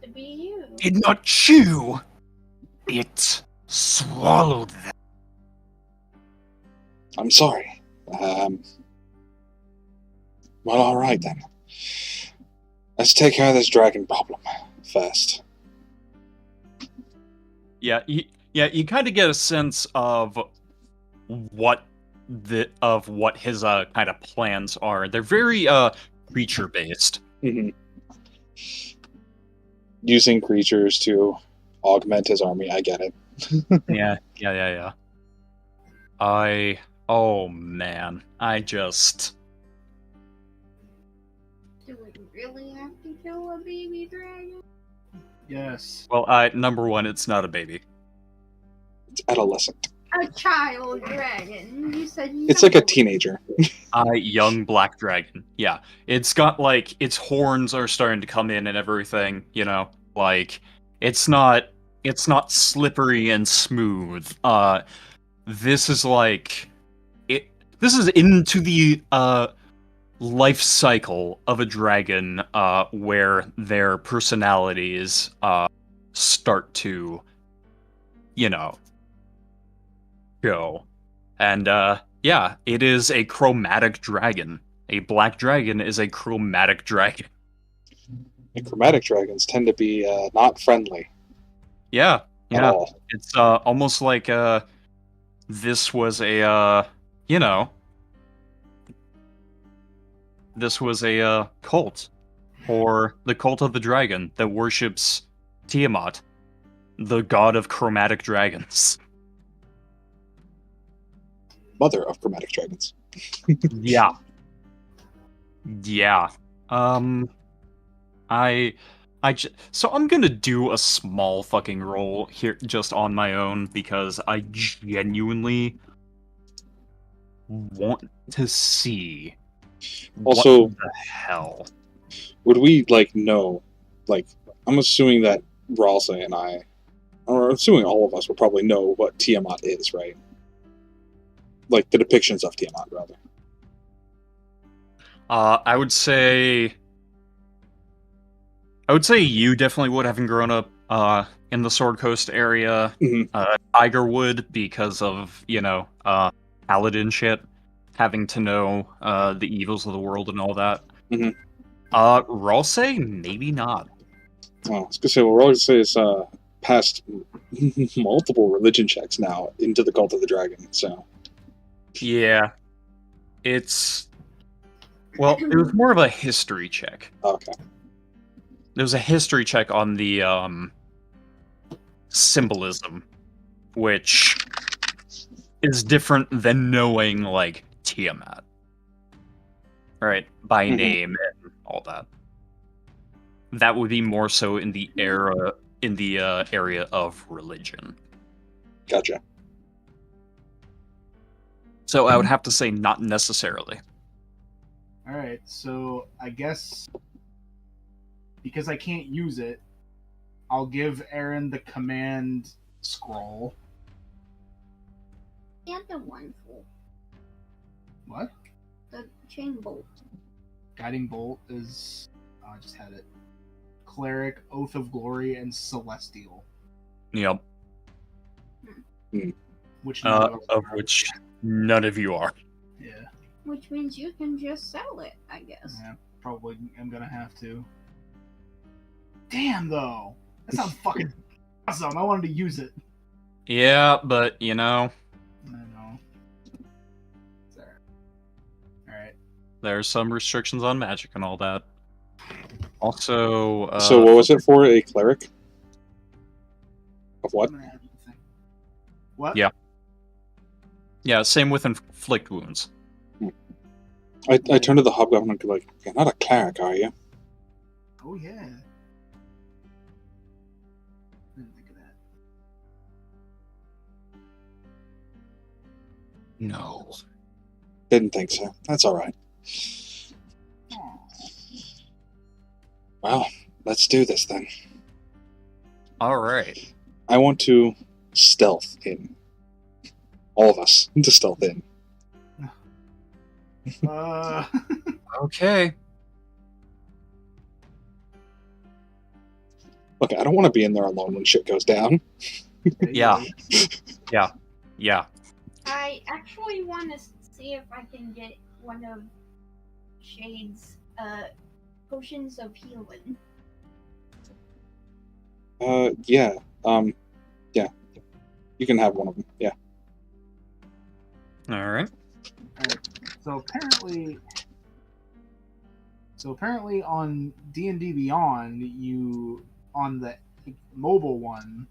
To be you. Did not chew. It swallowed them. I'm sorry. Well, alright then. Let's take care of this dragon problem first. Yeah, you kind of get a sense of what his kind of plans are. They're very creature based. Mm-hmm. Using creatures to augment his army, I get it. Yeah. Oh man, I just Do we really have to kill a baby dragon? Yes. well, number one, it's not a baby. It's adolescent. A child dragon. You said It's like a teenager. Young black dragon. Yeah, it's got like its horns are starting to come in and everything. You know, like it's not slippery and smooth. This is like it. This is into the life cycle of a dragon, where their personalities start to, go. And yeah, it is a chromatic dragon. A black dragon is a chromatic dragon. And chromatic dragons tend to be not friendly Yeah, at yeah. all. It's almost like this was a this was a cult, or the cult of the dragon that worships Tiamat, the god of chromatic dragons. Mother of chromatic dragons. Yeah. So I'm gonna do a small fucking roll here just on my own because I genuinely want to see Also, what the hell. would we know? I'm assuming that Ralse and I, or assuming all of us, would probably know what Tiamat is, right? Like the depictions of Tiamat, rather. I would say you definitely would, having grown up in the Sword Coast area. Mhm. Tiger would, because of paladin shit, having to know the evils of the world and all that. Mhm. Ralse, maybe not. Oh, I was gonna say, well, Ralse is passed multiple religion checks now into the cult of the dragon. So Yeah, it was more of a history check. okay, There was a history check on the symbolism, which is different than knowing Tiamat, right? By Mhm. name and all that. That would be more so in the area of religion. gotcha. So I would have to say not necessarily. Alright, so I guess because I can't use it, I'll give Erin the command scroll. And the one for What? the chain bolt. Guiding bolt is. Oh, I just had it. Cleric, Oath of Glory, and Celestial. Yep. Which Of which none of you are. Yeah. Which means you can just sell it, I guess. Yeah, probably am gonna have to. Damn, though. That sounds fucking awesome. I wanted to use it. Yeah, but you know, I know. Sorry. Alright. there's some restrictions on magic and all that. Also, So what was it for? A cleric? Of what? What? Yeah. Yeah, same with inflict wounds. I turned to the hobgoblin and be like, "You're not a cleric, are you?" Oh, yeah. Didn't think of that. No. Didn't think so. That's all right. Aw. Well, let's do this then. All right. I want to stealth in. All of us to stealth in. Okay. Look, I don't want to be in there alone when shit goes down. Yeah. Yeah. I actually want to see if I can get one of Shayde's potions of healing. Yeah. Yeah. You can have one of them. Yeah. All right. So apparently on D&D Beyond, you on the mobile one,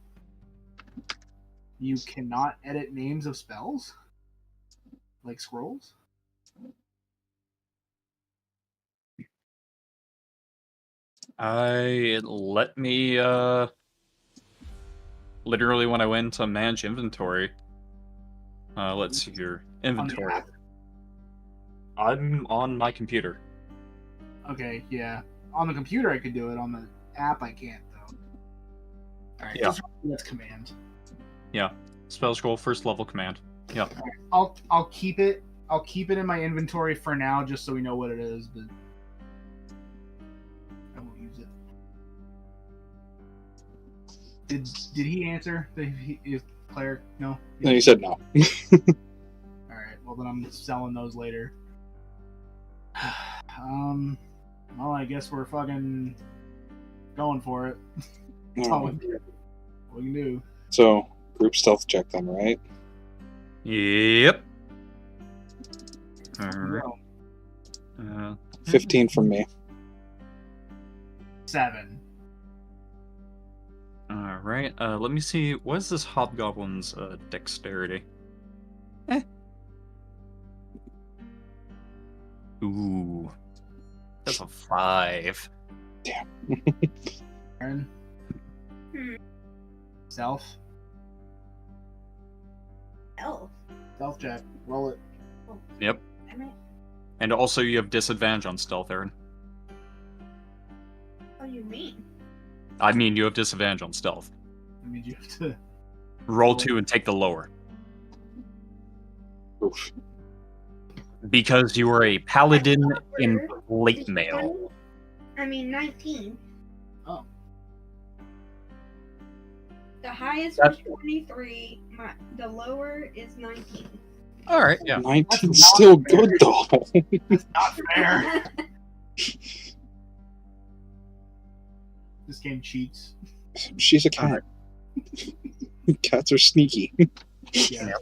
you cannot edit names of spells, like scrolls. Let me literally when I went to manage inventory. Let's see here. Inventory. app? I'm on my computer. Okay, yeah. On the computer I could do it. On the app I can't though. All right, Yeah. that's command. Yeah. Spell scroll, first level command. Yeah. I'll keep it. I'll keep it in my inventory for now, just so we know what it is. But I won't use it. Did he answer? Is cleric? No. No, you said no. All right. Well, then I'm selling those later. Well, I guess we're fucking going for it. That's all we can do. So, group stealth check then, right? Yep. All right. Well, 15 from me. 7. All right. Let me see. What is this hobgoblin's dexterity? Ooh, that's a 5. Erin. Self. Oh, Stealth check. Roll it. Yep. damn it. And also, you have disadvantage on stealth, Erin. What do you mean? I mean, you have disadvantage on stealth. I mean, you have to. Roll 2 and take the lower. Oof. Because you are a paladin in Upper plate is mail. 19. Oh. The highest That's- was 23. The lower is 19. All right, yeah. 19's not still fair. good though. That's not fair. This game cheats. She's a cat. Cats are sneaky. Yeah.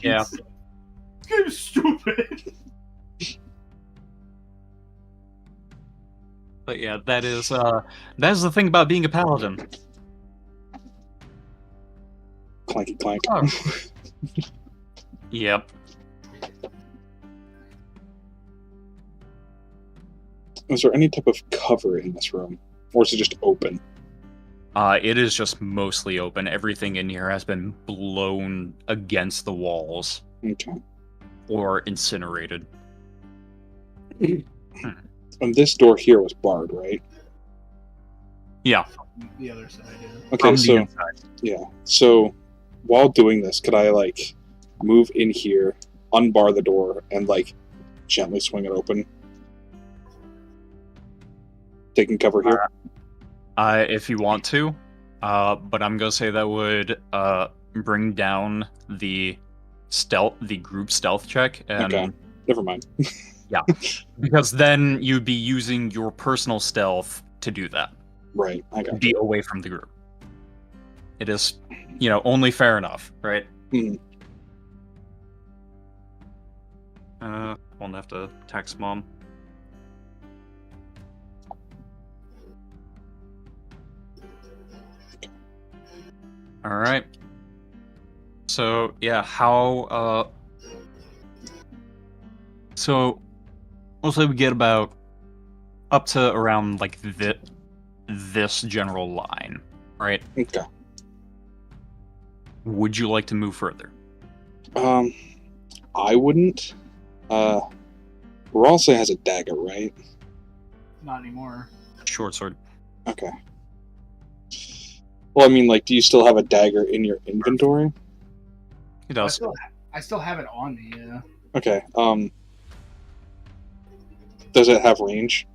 Yeah. This game is stupid. But yeah, that is the thing about being a paladin. Clanky clank. Oh. Yep. Is there any type of cover in this room? Or is it just open? It is just mostly open. Everything in here has been blown against the walls Okay. or incinerated. And this door here was barred, right? Yeah. the other side. Yeah. Okay, From the so inside. yeah. So while doing this, could I like move in here, unbar the door, and like gently swing it open? Taking cover here. If you want to, but I'm gonna say that would bring down the group stealth check, and Okay. Never mind. because then you'd be using your personal stealth to do that, Right. I got be away from the group. It is, only fair enough, right? Mhm. Won't have to text mom. All right. So yeah, how? So we'll say we get about up to around like this general line, right? Okay. Would you like to move further? I wouldn't. Ralsei has a dagger, right? Not anymore. Short sword. Okay. Well, I mean, like, do you still have a dagger in your inventory? He I does. still have it on me. Yeah. Okay. Does it have range?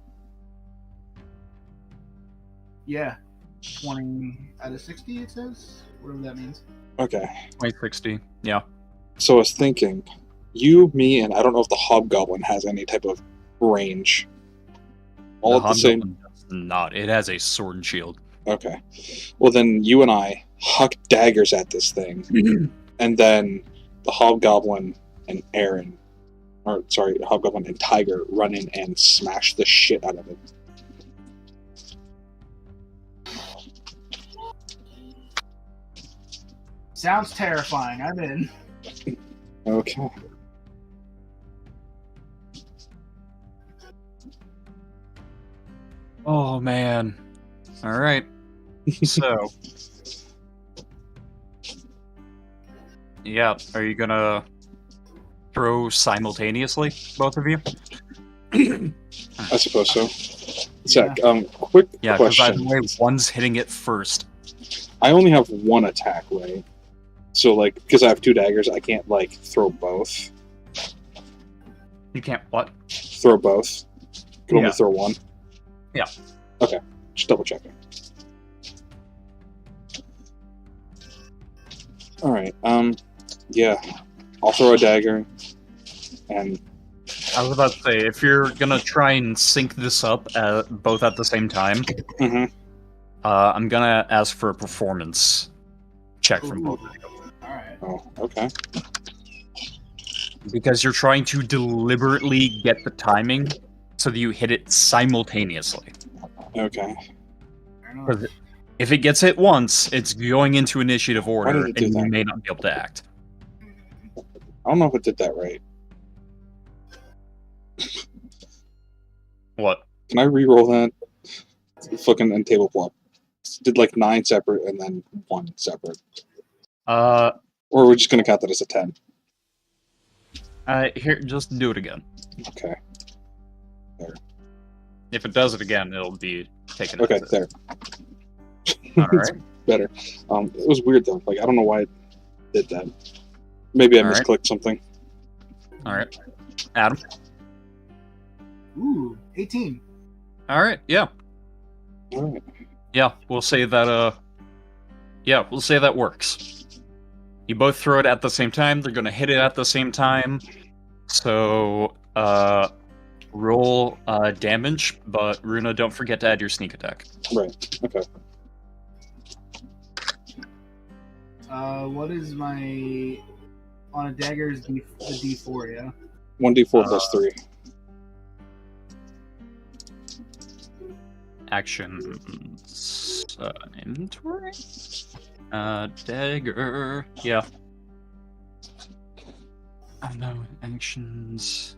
Yeah. 20 out of 60. It says whatever that means. Okay. 2060. Yeah. So I was thinking, you, me, and I don't know if the hobgoblin has any type of range. All The at the same. Hobgoblin does not. It has a sword and shield. Okay. Well, then you and I huck daggers at this thing, and then the hobgoblin and Erin, or sorry, hobgoblin and Tiger run in and smash the shit out of it. Sounds terrifying. I'm in. Okay. Oh man. All right. So. Yeah. Are you gonna throw simultaneously, both of you? I suppose so. Zack, quick Yeah, because question. either way, one's hitting it first. I only have one attack, right? So, like, because I have two daggers, I can't, like, throw both. You can't what? Throw both. Can only Yeah. throw one. Yeah. Okay, just double checking. All right. Yeah, I'll throw a dagger, and I was about to say, if you're gonna try and sync this up both at the same time, mhm. I'm gonna ask for a performance check from both of you. Alright. Oh, okay. Because you're trying to deliberately get the timing so that you hit it simultaneously. Okay. Fair enough. Because if it gets hit once, it's going into initiative order, did it do and you that? may not be able to act. I don't know if it did that right. What? Can I re-roll that? Fucking and table flop. Did like 9 separate and then 1 separate. Or we're just gonna count that as a 10. Here, just do it again. Okay. If it does it again, it'll be taken. Okay, as it. there. All right. Better. It was weird though. Like I don't know why it did that. Maybe I All right. misclicked something. All right. Adam. Ooh, 18. All right. Yeah. All right. Yeah. We'll say that. Yeah. We'll say that works. You both throw it at the same time. They're gonna hit it at the same time. So, roll damage, but Runa, don't forget to add your sneak attack. Right. Okay. What is my on a dagger is the D4, yeah? 1d4 plus 3. Actions. Inventory. Dagger. Yeah. Oh no, actions.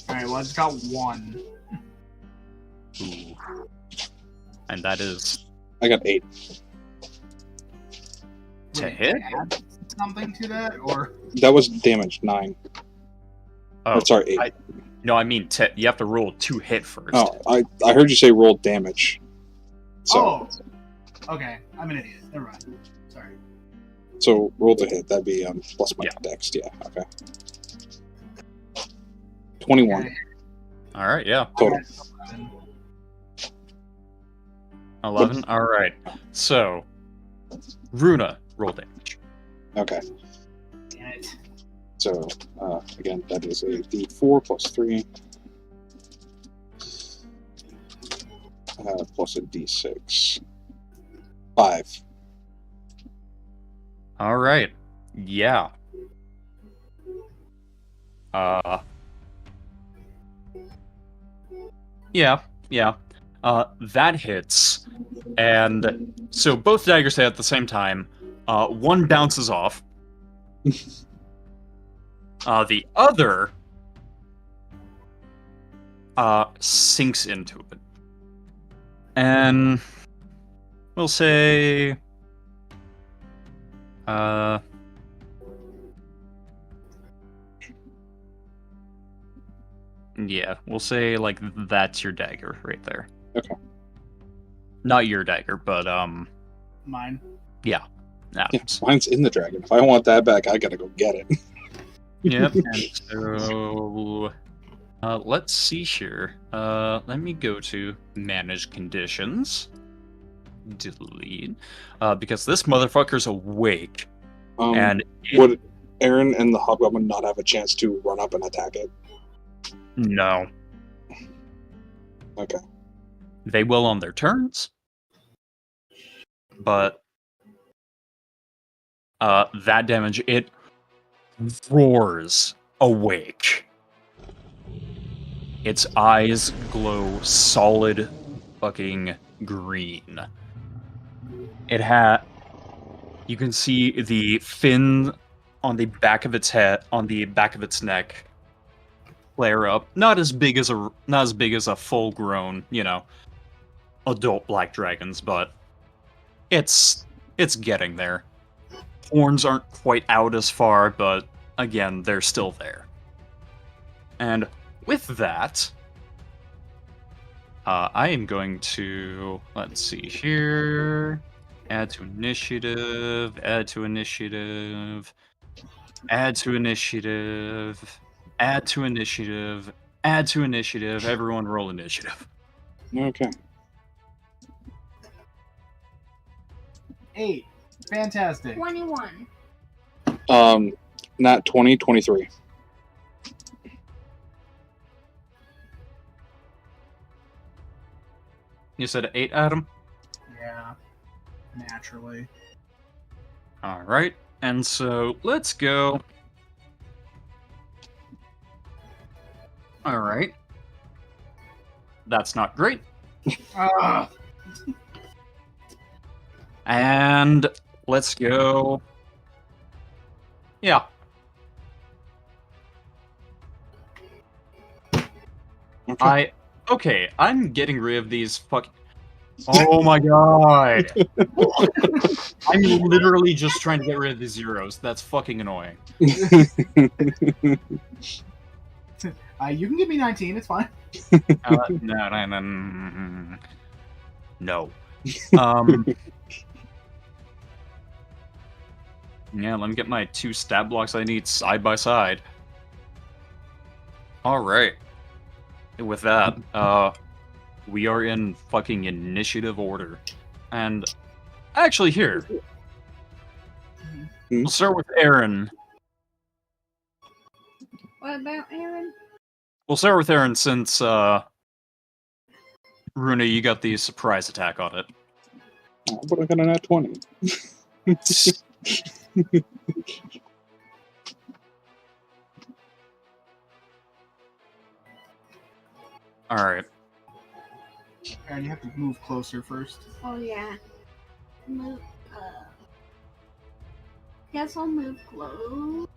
Alright, well, I just got 1. Ooh. And that is I got 8. to Wait, hit? add something to that, or That was damage 9. Oh, Or, sorry, 8. No, I mean you have to roll 2 hit first. Oh, I heard you say roll damage. So, Okay. I'm an idiot. Never mind. Sorry. So roll to hit. That'd be plus my Yeah. dex. Yeah. Okay. 21 Okay. All right, yeah. total. 11. All right. So, Runa, roll damage. Okay. Damn it. So again, that is a D4 plus 3 plus a D6. 5. All right. Yeah. Yeah. That hits. And so both daggers hit at the same time. One bounces off. The other sinks into it. And we'll say yeah, we'll say like that's your dagger right there. Okay. Not your dagger, but Mine. Yeah, mine's in the dragon. If I want that back, I gotta go get it. Yep. And so let's see here. Let me go to manage conditions. Delete. Because this motherfucker's awake. And would Erin and the hobgoblin not have a chance to run up and attack it? No. Okay. They will on their turns. But that damage, it roars awake. Its eyes glow solid fucking green. You can see the fin on the back of its head, on the back of its neck, flare up. Not as big as a full-grown, adult black dragons, but it's getting there. Horns aren't quite out as far, but again, they're still there. And with that, I am going to, let's see here, add to initiative, add to initiative, add to initiative, add to initiative, add to initiative, everyone roll initiative. Okay. 8. Fantastic. 21. Nat 20, 23. You said 8, Adam? Yeah. Naturally. Alright, and so let's go. Alright. That's not great. Ah. And let's go. Yeah. Okay. I'm getting rid of these fucking. Oh my god! I'm literally just trying to get rid of the zeros. That's fucking annoying. You can give me 19. It's fine. No. Yeah, let me get my 2 stab blocks I need side by side. Alright. With that, we are in fucking initiative order. And actually here, we'll start with Erin. What about Erin? We'll start with Erin since, Runa, you got the surprise attack on it. Oh, but I got a nat 20. Alright. Aaron, you have to move closer first. Oh yeah. Move. Guess I'll move close.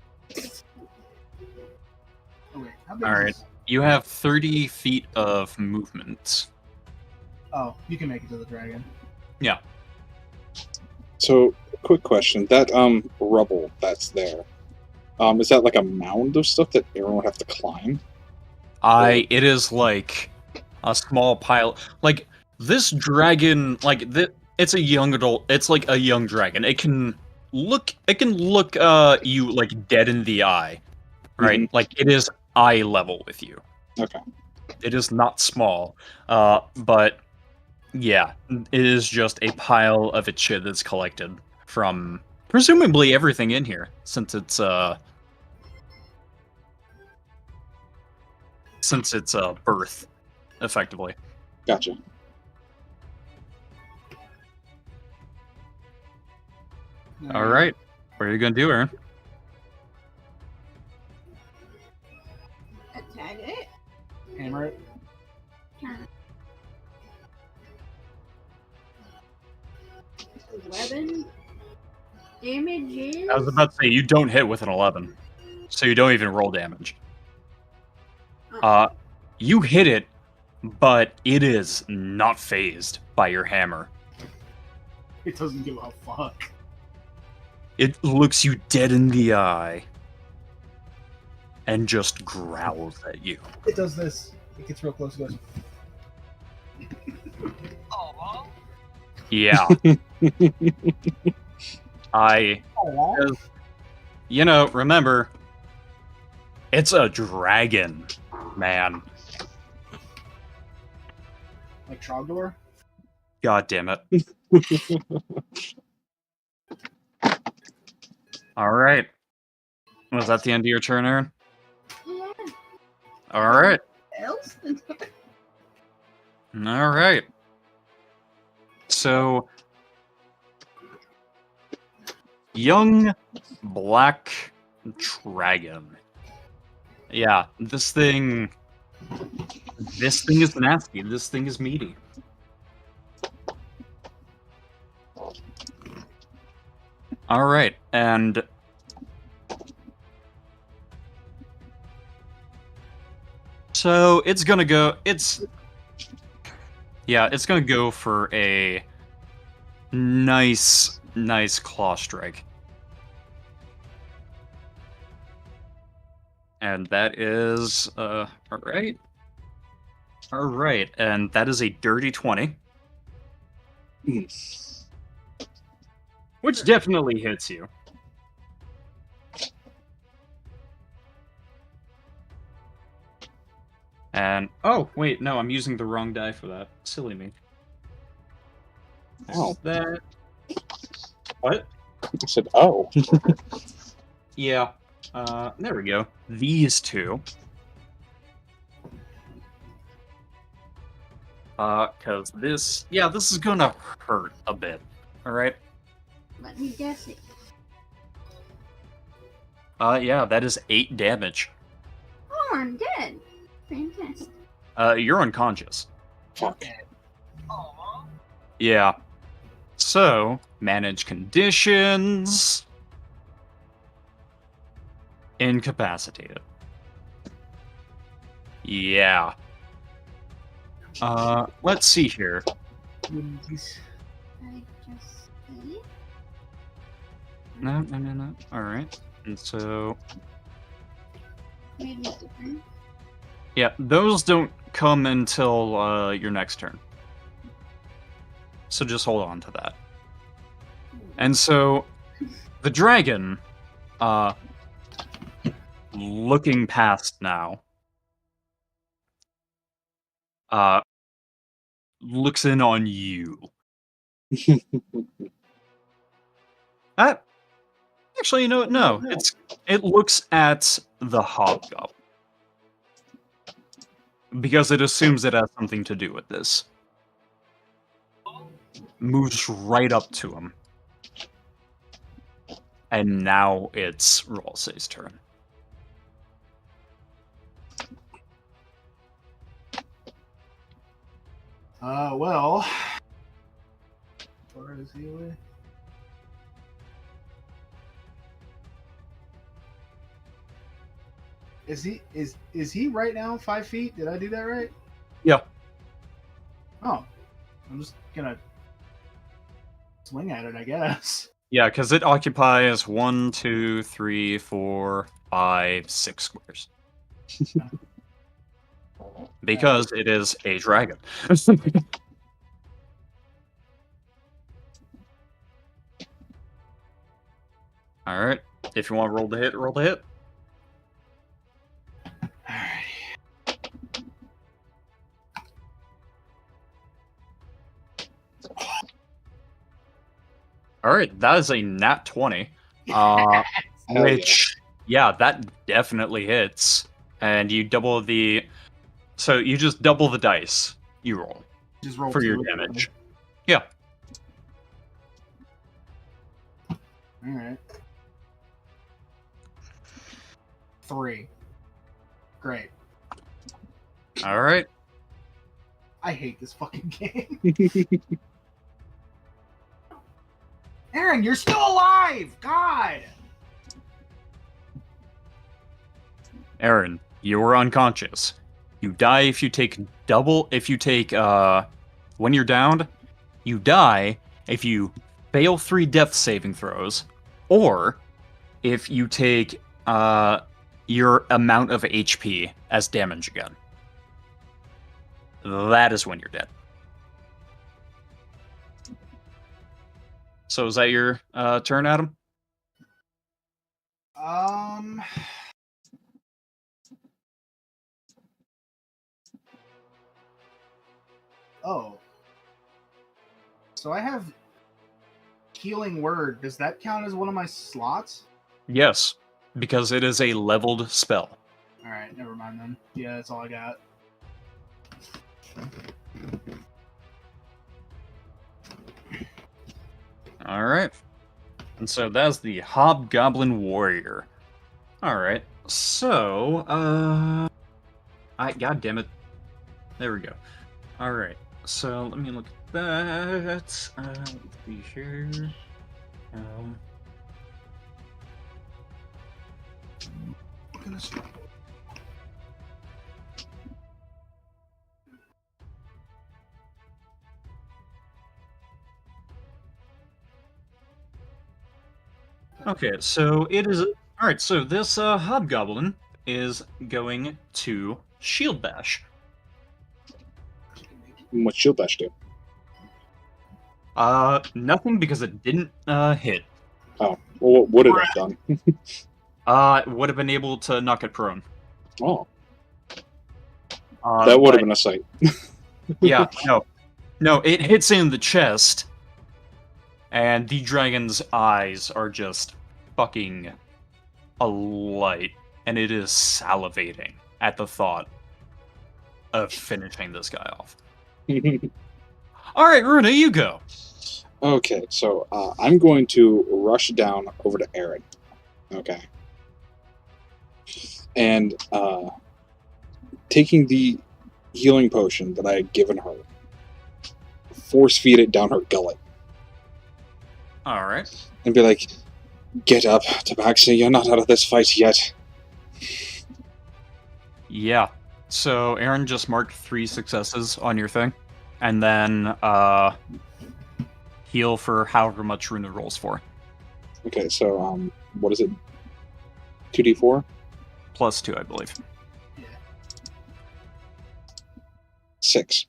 Oh wait. How big All is right. this? You have 30 feet of movement. Oh, you can make it to the dragon. Yeah. So, quick question. That rubble that's there, is that like a mound of stuff that Erin would have to climb? It is like a small pile. Like this dragon, it's a young adult. It's like a young dragon. It can look you like dead in the eye, right? Mhm. Like it is eye level with you. Okay. It is not small, but yeah, it is just a pile of its shit that's collected from presumably everything in here, since it's birth, effectively. Gotcha. All right, what are you gonna do, Erin? Attack it. Hammer it. Turn. 11 damages. I was about to say you don't hit with an 11, so you don't even roll damage. You hit it, but it is not phased by your hammer. It doesn't give a fuck. It looks you dead in the eye and just growls at you. It does this. It gets real close. It goes. Yeah. Remember, it's a dragon, man. Like Trogdor? God damn it. All right. Was that the end of your turn, Erin? Yeah. All right. Else? All right. So, young black dragon. Yeah, this thing is nasty. This thing is meaty. All right, and so it's gonna go. It's gonna go for a nice claw strike, and that is all right, and that is a dirty 20. Which definitely hits you. And, oh, wait, no, I'm using the wrong die for that. Silly me. Oh. That... What? I said, oh. Yeah. There we go. These two. Cause this is gonna hurt a bit. Alright? Let me guess it. Yeah, that is 8 damage. Oh, I'm dead. Fantastic. You're unconscious. Fuck. Yeah. So, manage conditions. Incapacitated. Yeah. Let's see here. Wouldn't these- I just see. No. Alright. And so, Maybe different. yeah, those don't come until, your next turn. So just hold on to that. And so, the dragon, looking past now, looks in on you. Actually, you know what? No, it looks at the hobgoblin because it assumes it has something to do with this. Moves right up to him, and now it's Rolsey's turn. Well. Where is he away? Is he right now 5 feet? Did I do that right? Yeah. Oh. I'm just gonna swing at it, I guess. Yeah, because it occupies 1, 2, 3, 4, 5, 6 squares. because it is a dragon. All right. If you want to roll the hit, roll the hit. Alrighty. All right, that is a nat 20. Hell Which, yeah, that definitely hits. And you double the. So you just double the dice you roll Just roll for your 2. damage. Yeah. Alright. 3. Great. All right. I hate this fucking game. Erin, you're still alive! God! Erin, you are unconscious. You die if you take when you're downed, you die if you fail 3 death saving throws, or if you take your amount of HP as damage again. That is when you're dead. So is that your turn, Adam? Oh. So I have Healing Word. Does that count as one of my slots? Yes, because it is a leveled spell. Alright, never mind then. Yeah, that's all I got. All right. And so that's the Hobgoblin Warrior. All right. So, God damn it. There we go. All right. So let me look at that. Let's see here. Okay, so it is. All right, so this Hobgoblin is going to Shield Bash. What Shield Bash do? Nothing because it didn't hit. Oh, well, what would it have done? It would have been able to knock it prone. Oh, that would have been a sight. Yeah, no, it hits in the chest, and the dragon's eyes are just fucking alight, and it is salivating at the thought of finishing this guy off. All right, Runa, you go. Okay, so I'm going to rush down over to Erin. Okay. And taking the healing potion that I had given her, force feed it down her gullet. All right. And be like, get up, Tabaxi, you're not out of this fight yet. Yeah. So Erin just marked 3 successes on your thing, and then heal for however much Runa rolls for. Okay, so what is it? 2d4? Plus 2, I believe. 6.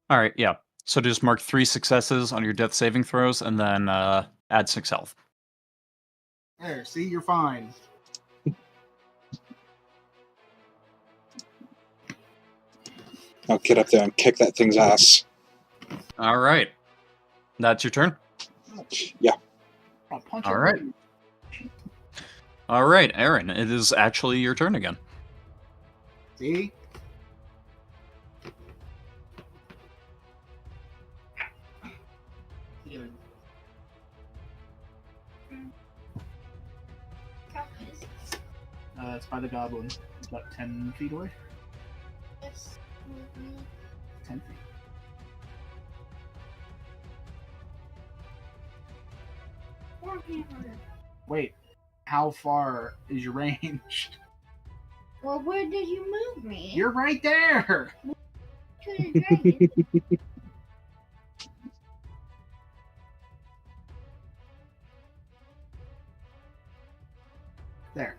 All right, yeah. So just mark 3 successes on your death saving throws, and then add 6 health. There, see, you're fine. I'll get up there and kick that thing's ass. All right. That's your turn? Yeah. I'll punch All it. right. All right, Erin, it is actually your turn again. See? It's by the goblin. It's about 10 feet away. Yes. 10 feet. Wait, how far is your range? Well, where did you move me? You're right there! To the dragon. There.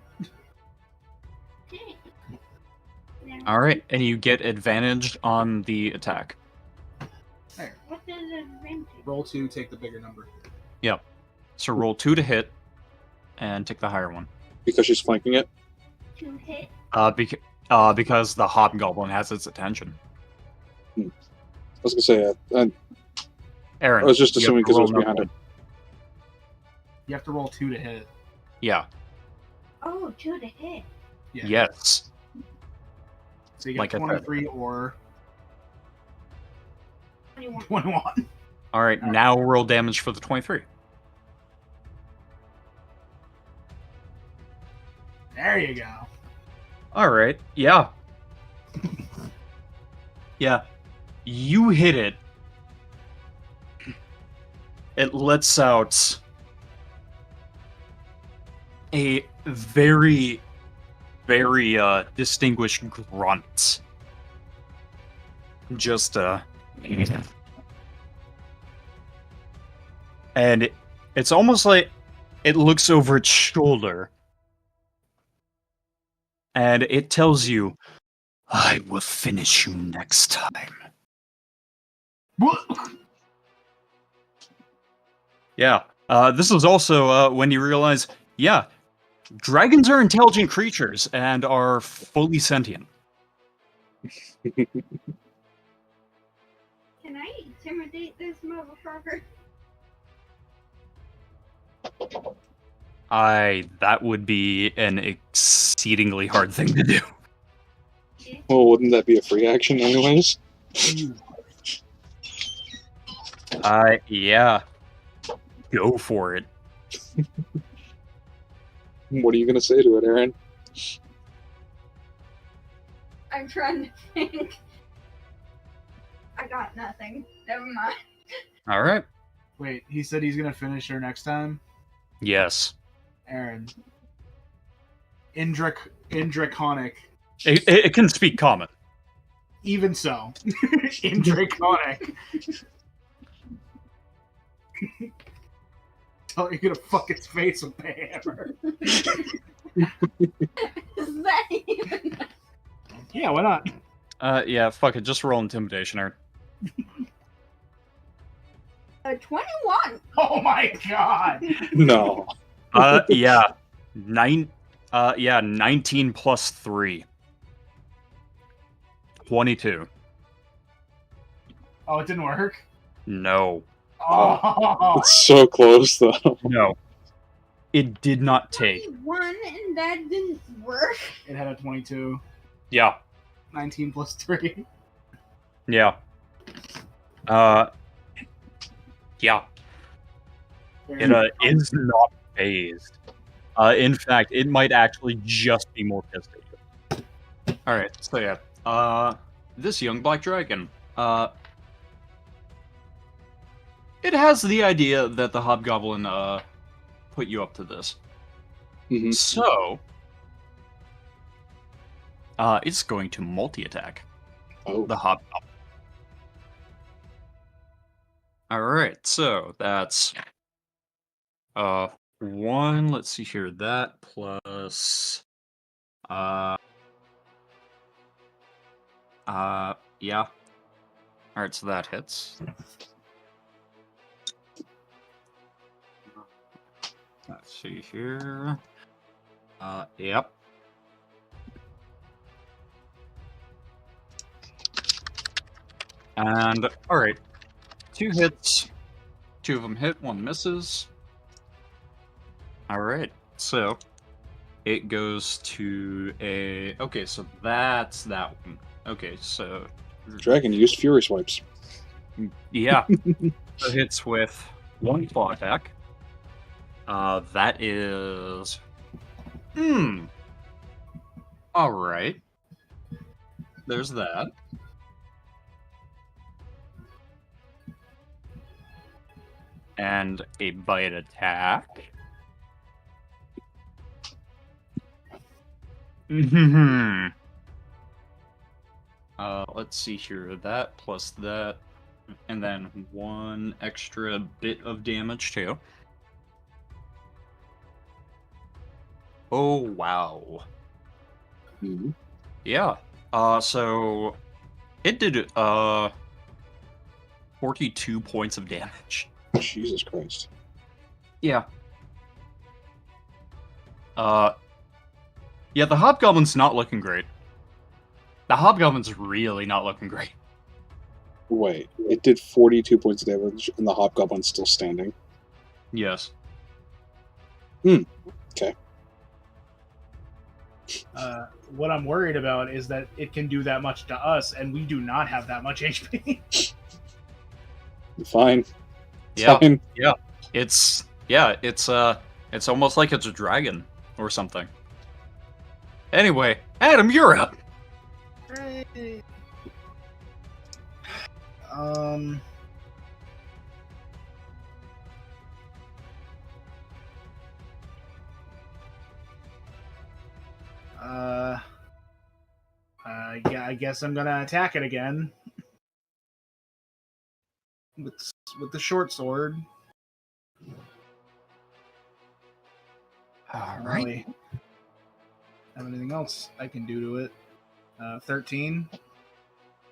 Okay. Now All right, and you get advantage on the attack. There. What is advantage? Roll 2, take the bigger number. Yep. So roll 2 to hit, and take the higher one. Because she's flanking it. To hit? Because the hobgoblin has its attention. I was gonna say, Erin, I was just you have assuming to because it was roll behind another him. You have to roll 2 to hit. one. Yeah. Oh, 2 to hit. Yeah. Yes. So you Like get I said. 23 or 21. 21. All right, now roll damage for the 23. There you go. All right. Yeah. Yeah. You hit it. It lets out a very, very distinguished grunt. Just and it's almost like it looks over its shoulder and it tells you, "I will finish you next time." What? Yeah. This is also when you realize, yeah, dragons are intelligent creatures and are fully sentient. Can I intimidate this motherfucker? That would be an exceedingly hard thing to do. Well, wouldn't that be a free action anyways? Yeah. Go for it. What are you gonna say to it, Erin? I'm trying to think. I got nothing. Never mind. All right. Wait, he said he's gonna finish her next time? Yes. Aaron. In Draconic. It can speak common. Even so. In Draconic. Tell you're gonna fuck its face with the hammer. Is that even? Yeah, why not? Yeah, fuck it. Just roll intimidation, Aaron. 21. Oh my god! No. Yeah. 19 plus 3. 22. Oh, it didn't work? No. Oh! It's so close, though. No. It did not take. 21 and that didn't work. It had a 22. Yeah. 19 plus 3. Yeah. Yeah. It is not phased. In fact, it might actually just be more pissed at you. Alright, so yeah. This young black dragon, it has the idea that the hobgoblin, put you up to this. Mhm. So, it's going to multi-attack Oh. the hobgoblin. Alright, so that's, 1, let's see here, that plus, yeah. Alright, so that hits. Let's see here. Yep. And, alright. 2 hits. 2 of them hit, 1 misses. Alright, so it goes to a... Okay, so that's that one. Okay, so... Dragon used Fury Swipes. Yeah. So hits with 1 claw attack. That is... Alright. There's that. And a bite attack. Let's see here. That plus that. And then 1 extra bit of damage too. Oh, wow. Mhm. Yeah. So it did 42 points of damage. Jesus Christ. Yeah. Yeah, the hobgoblin's not looking great. The hobgoblin's really not looking great. Wait, it did 42 points of damage, and the hobgoblin's still standing. Yes. Okay. What I'm worried about is that it can do that much to us, and we do not have that much HP. Fine. Yeah. Fine. Yeah. It's almost like it's a dragon or something. Anyway, Adam, you're up. Yeah, I guess I'm gonna attack it again with the short sword. All Don't right. really have anything else I can do to it. 13.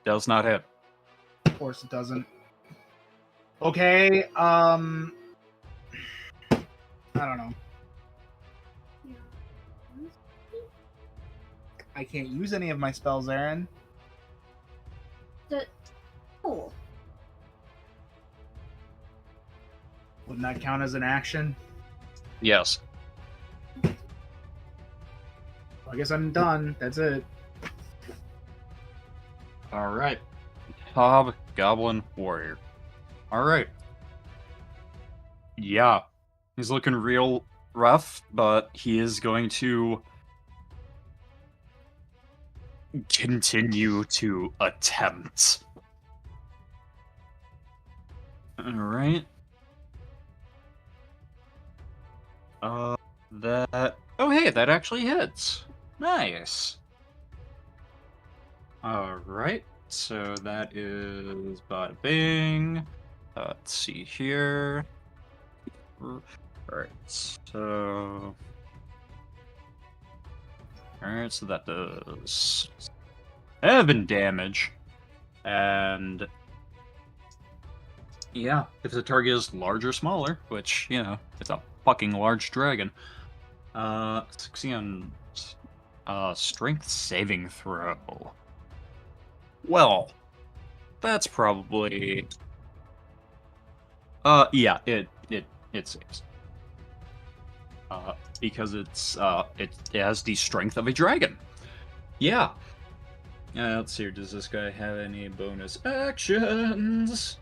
Does not hit. Of course it doesn't. Okay, I don't know. I can't use any of my spells, Erin. Oh, Wouldn't that count as an action? Yes. I guess I'm done. That's it. All right. Hobgoblin warrior. All right. Yeah. He's looking real rough, but he is going to continue to attempt. All right. That. Oh, hey, that actually hits. Nice. All right. So that is bada bing. Let's see here. Alright, so... Alright, so that does 7 damage. And... yeah, if the target is large or smaller, which, you know, it's a fucking large dragon. 60 on... strength saving throw. Well, that's probably... yeah, it saves. Because it has the strength of a dragon. Yeah. Let's see, does this guy have any bonus actions?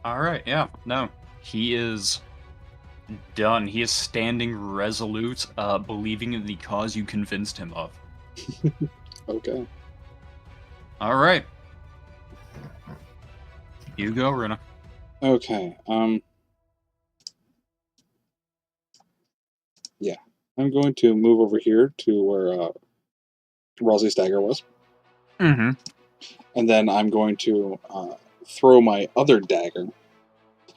Alright, yeah, no. He is done. He is standing resolute, believing in the cause you convinced him of. Okay. Alright. You go, Runa. Okay. Yeah. I'm going to move over here to where Rosley's dagger was. Mm-hmm. And then I'm going to throw my other dagger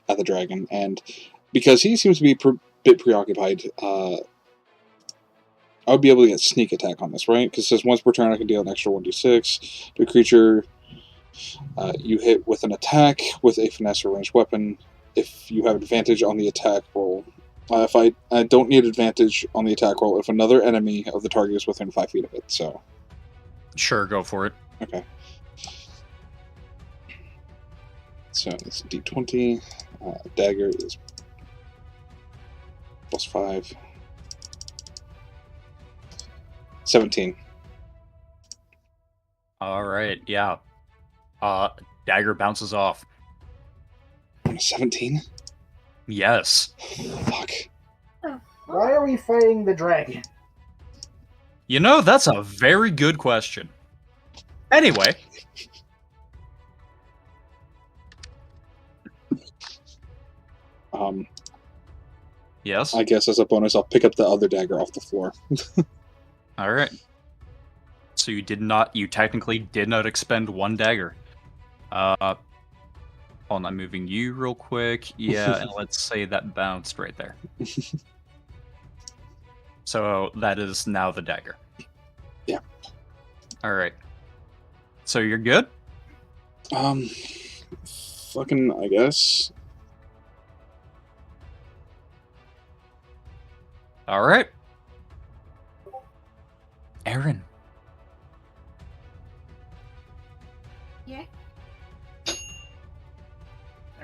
at the dragon. And because he seems to be a bit preoccupied, I would be able to get sneak attack on this, right? Because it says once per turn I can deal an extra 1d6 to a creature. You hit with an attack with a finesse or ranged weapon if you have advantage on the attack roll. If I don't need advantage on the attack roll if another enemy of the target is within 5 feet of it, so... Sure, go for it. Okay. So it's d20. Dagger is plus 5. 17. Alright, yeah. Dagger bounces off. 17? Yes. Fuck. Why are we fighting the dragon? You know, that's a very good question. Anyway. Yes? I guess as a bonus, I'll pick up the other dagger off the floor. Alright. So you technically did not expend one dagger. Hold on, I'm moving you real quick. Yeah, and let's say that bounced right there. So that is now the dagger. All right. So you're good? Fucking, I guess. All right. Erin. Yeah.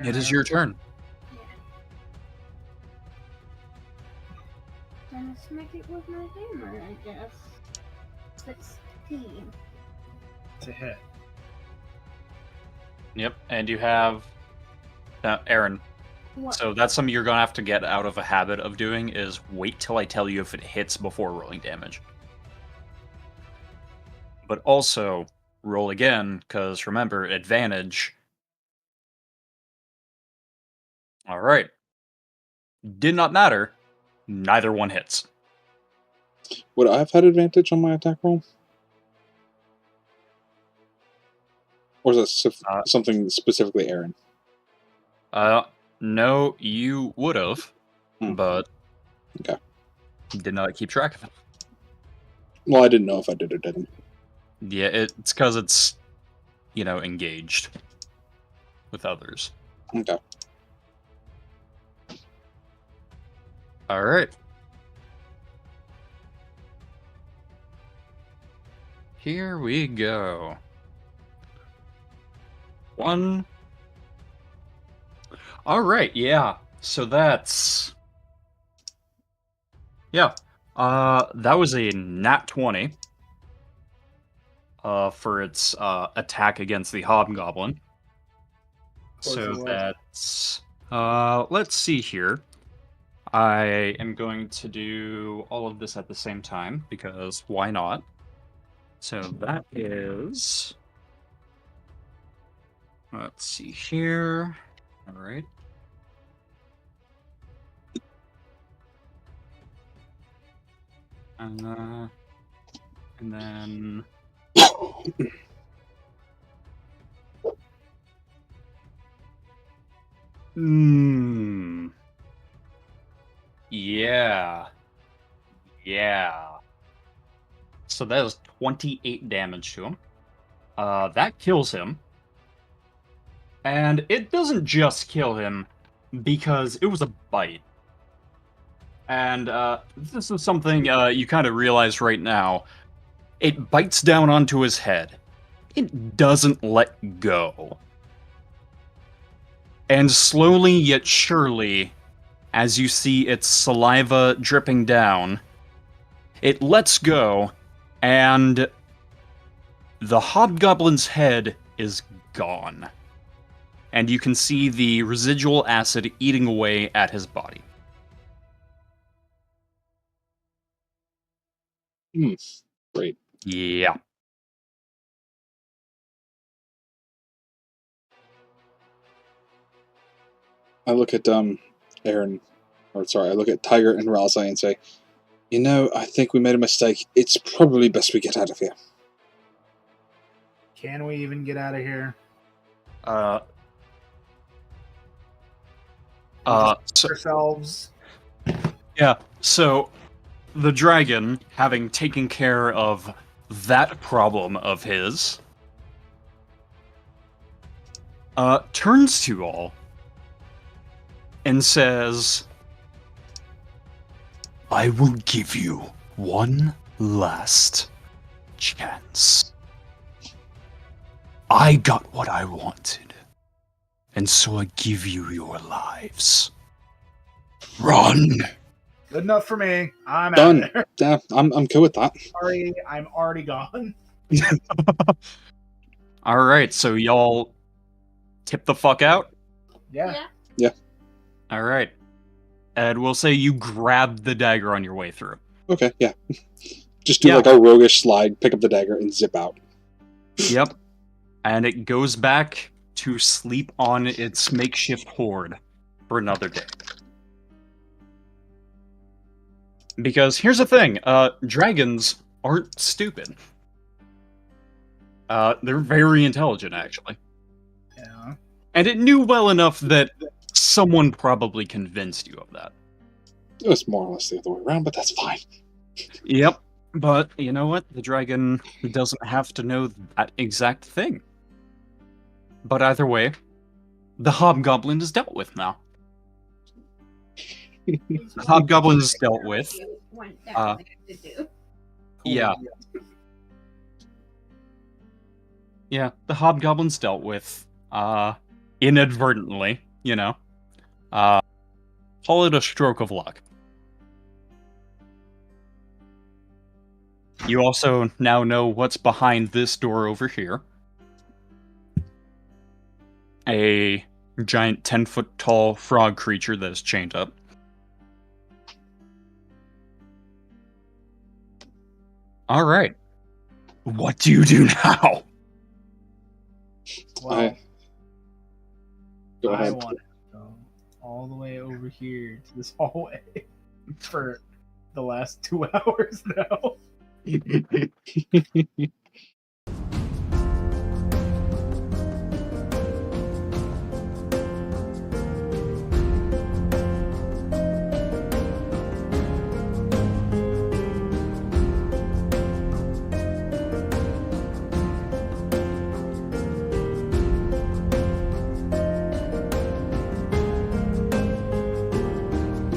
It is your turn. Yeah. Gonna smack it with my hammer, I guess. 16. To hit. Yep. And you have Erin. What? So that's something you're gonna have to get out of a habit of doing is wait till I tell you if it hits before rolling damage. But also roll again, because remember, advantage. All right. Did not matter. Neither one hits. Would I have had advantage on my attack roll? Or is that something specifically Erin? No, you would have, but okay. Did not keep track of it. Well, I didn't know if I did or didn't. Yeah, it's because it's, engaged with others. Okay. All right. Here we go. One. All right, yeah. So that's... Yeah. That was a nat 20 for its attack against the hobgoblin. So that's... let's see here. I am going to do all of this at the same time, because why not? So that is... Let's see here. All right. And then... Yeah. Yeah. So that is 28 damage to him. That kills him. And it doesn't just kill him, because it was a bite. And this is something you kind of realize right now. It bites down onto his head. It doesn't let go. And slowly yet surely, as you see its saliva dripping down, it lets go, and the hobgoblin's head is gone. And you can see the residual acid eating away at his body. Great. Yeah. I look at Erin, I look at Tiger and Ralsei and say, I think we made a mistake. It's probably best we get out of here. Can we even get out of here? So, ourselves. yeah, so the dragon, having taken care of that problem of his, turns to all and says, I will give you one last chance. I got what I wanted, and so I give you your lives. Run! Good enough for me. I'm Done. out of there. Yeah, I'm cool with that. Sorry, I'm already gone. Alright, so y'all tip the fuck out? Yeah. Alright. And we'll say you grabbed the dagger on your way through. Okay, yeah. Just do like a roguish slide, pick up the dagger, and zip out. Yep. And it goes back to sleep on its makeshift hoard for another day. Because here's the thing, dragons aren't stupid. They're very intelligent, actually. Yeah. And it knew well enough that someone probably convinced you of that. It was more or less the other way around, but that's fine. Yep. But you know what? The dragon doesn't have to know that exact thing. But either way, the hobgoblin is dealt with now. The hobgoblin is dealt with. Went down there to do. Yeah. Yeah, the hobgoblin's dealt with. Inadvertently, you know. Call it a stroke of luck. You also now know what's behind this door over here. A giant 10-foot tall frog creature that is chained up. Alright. What do you do now? Well, Go I ahead. want to go all the way over here to this hallway for the last 2 hours now.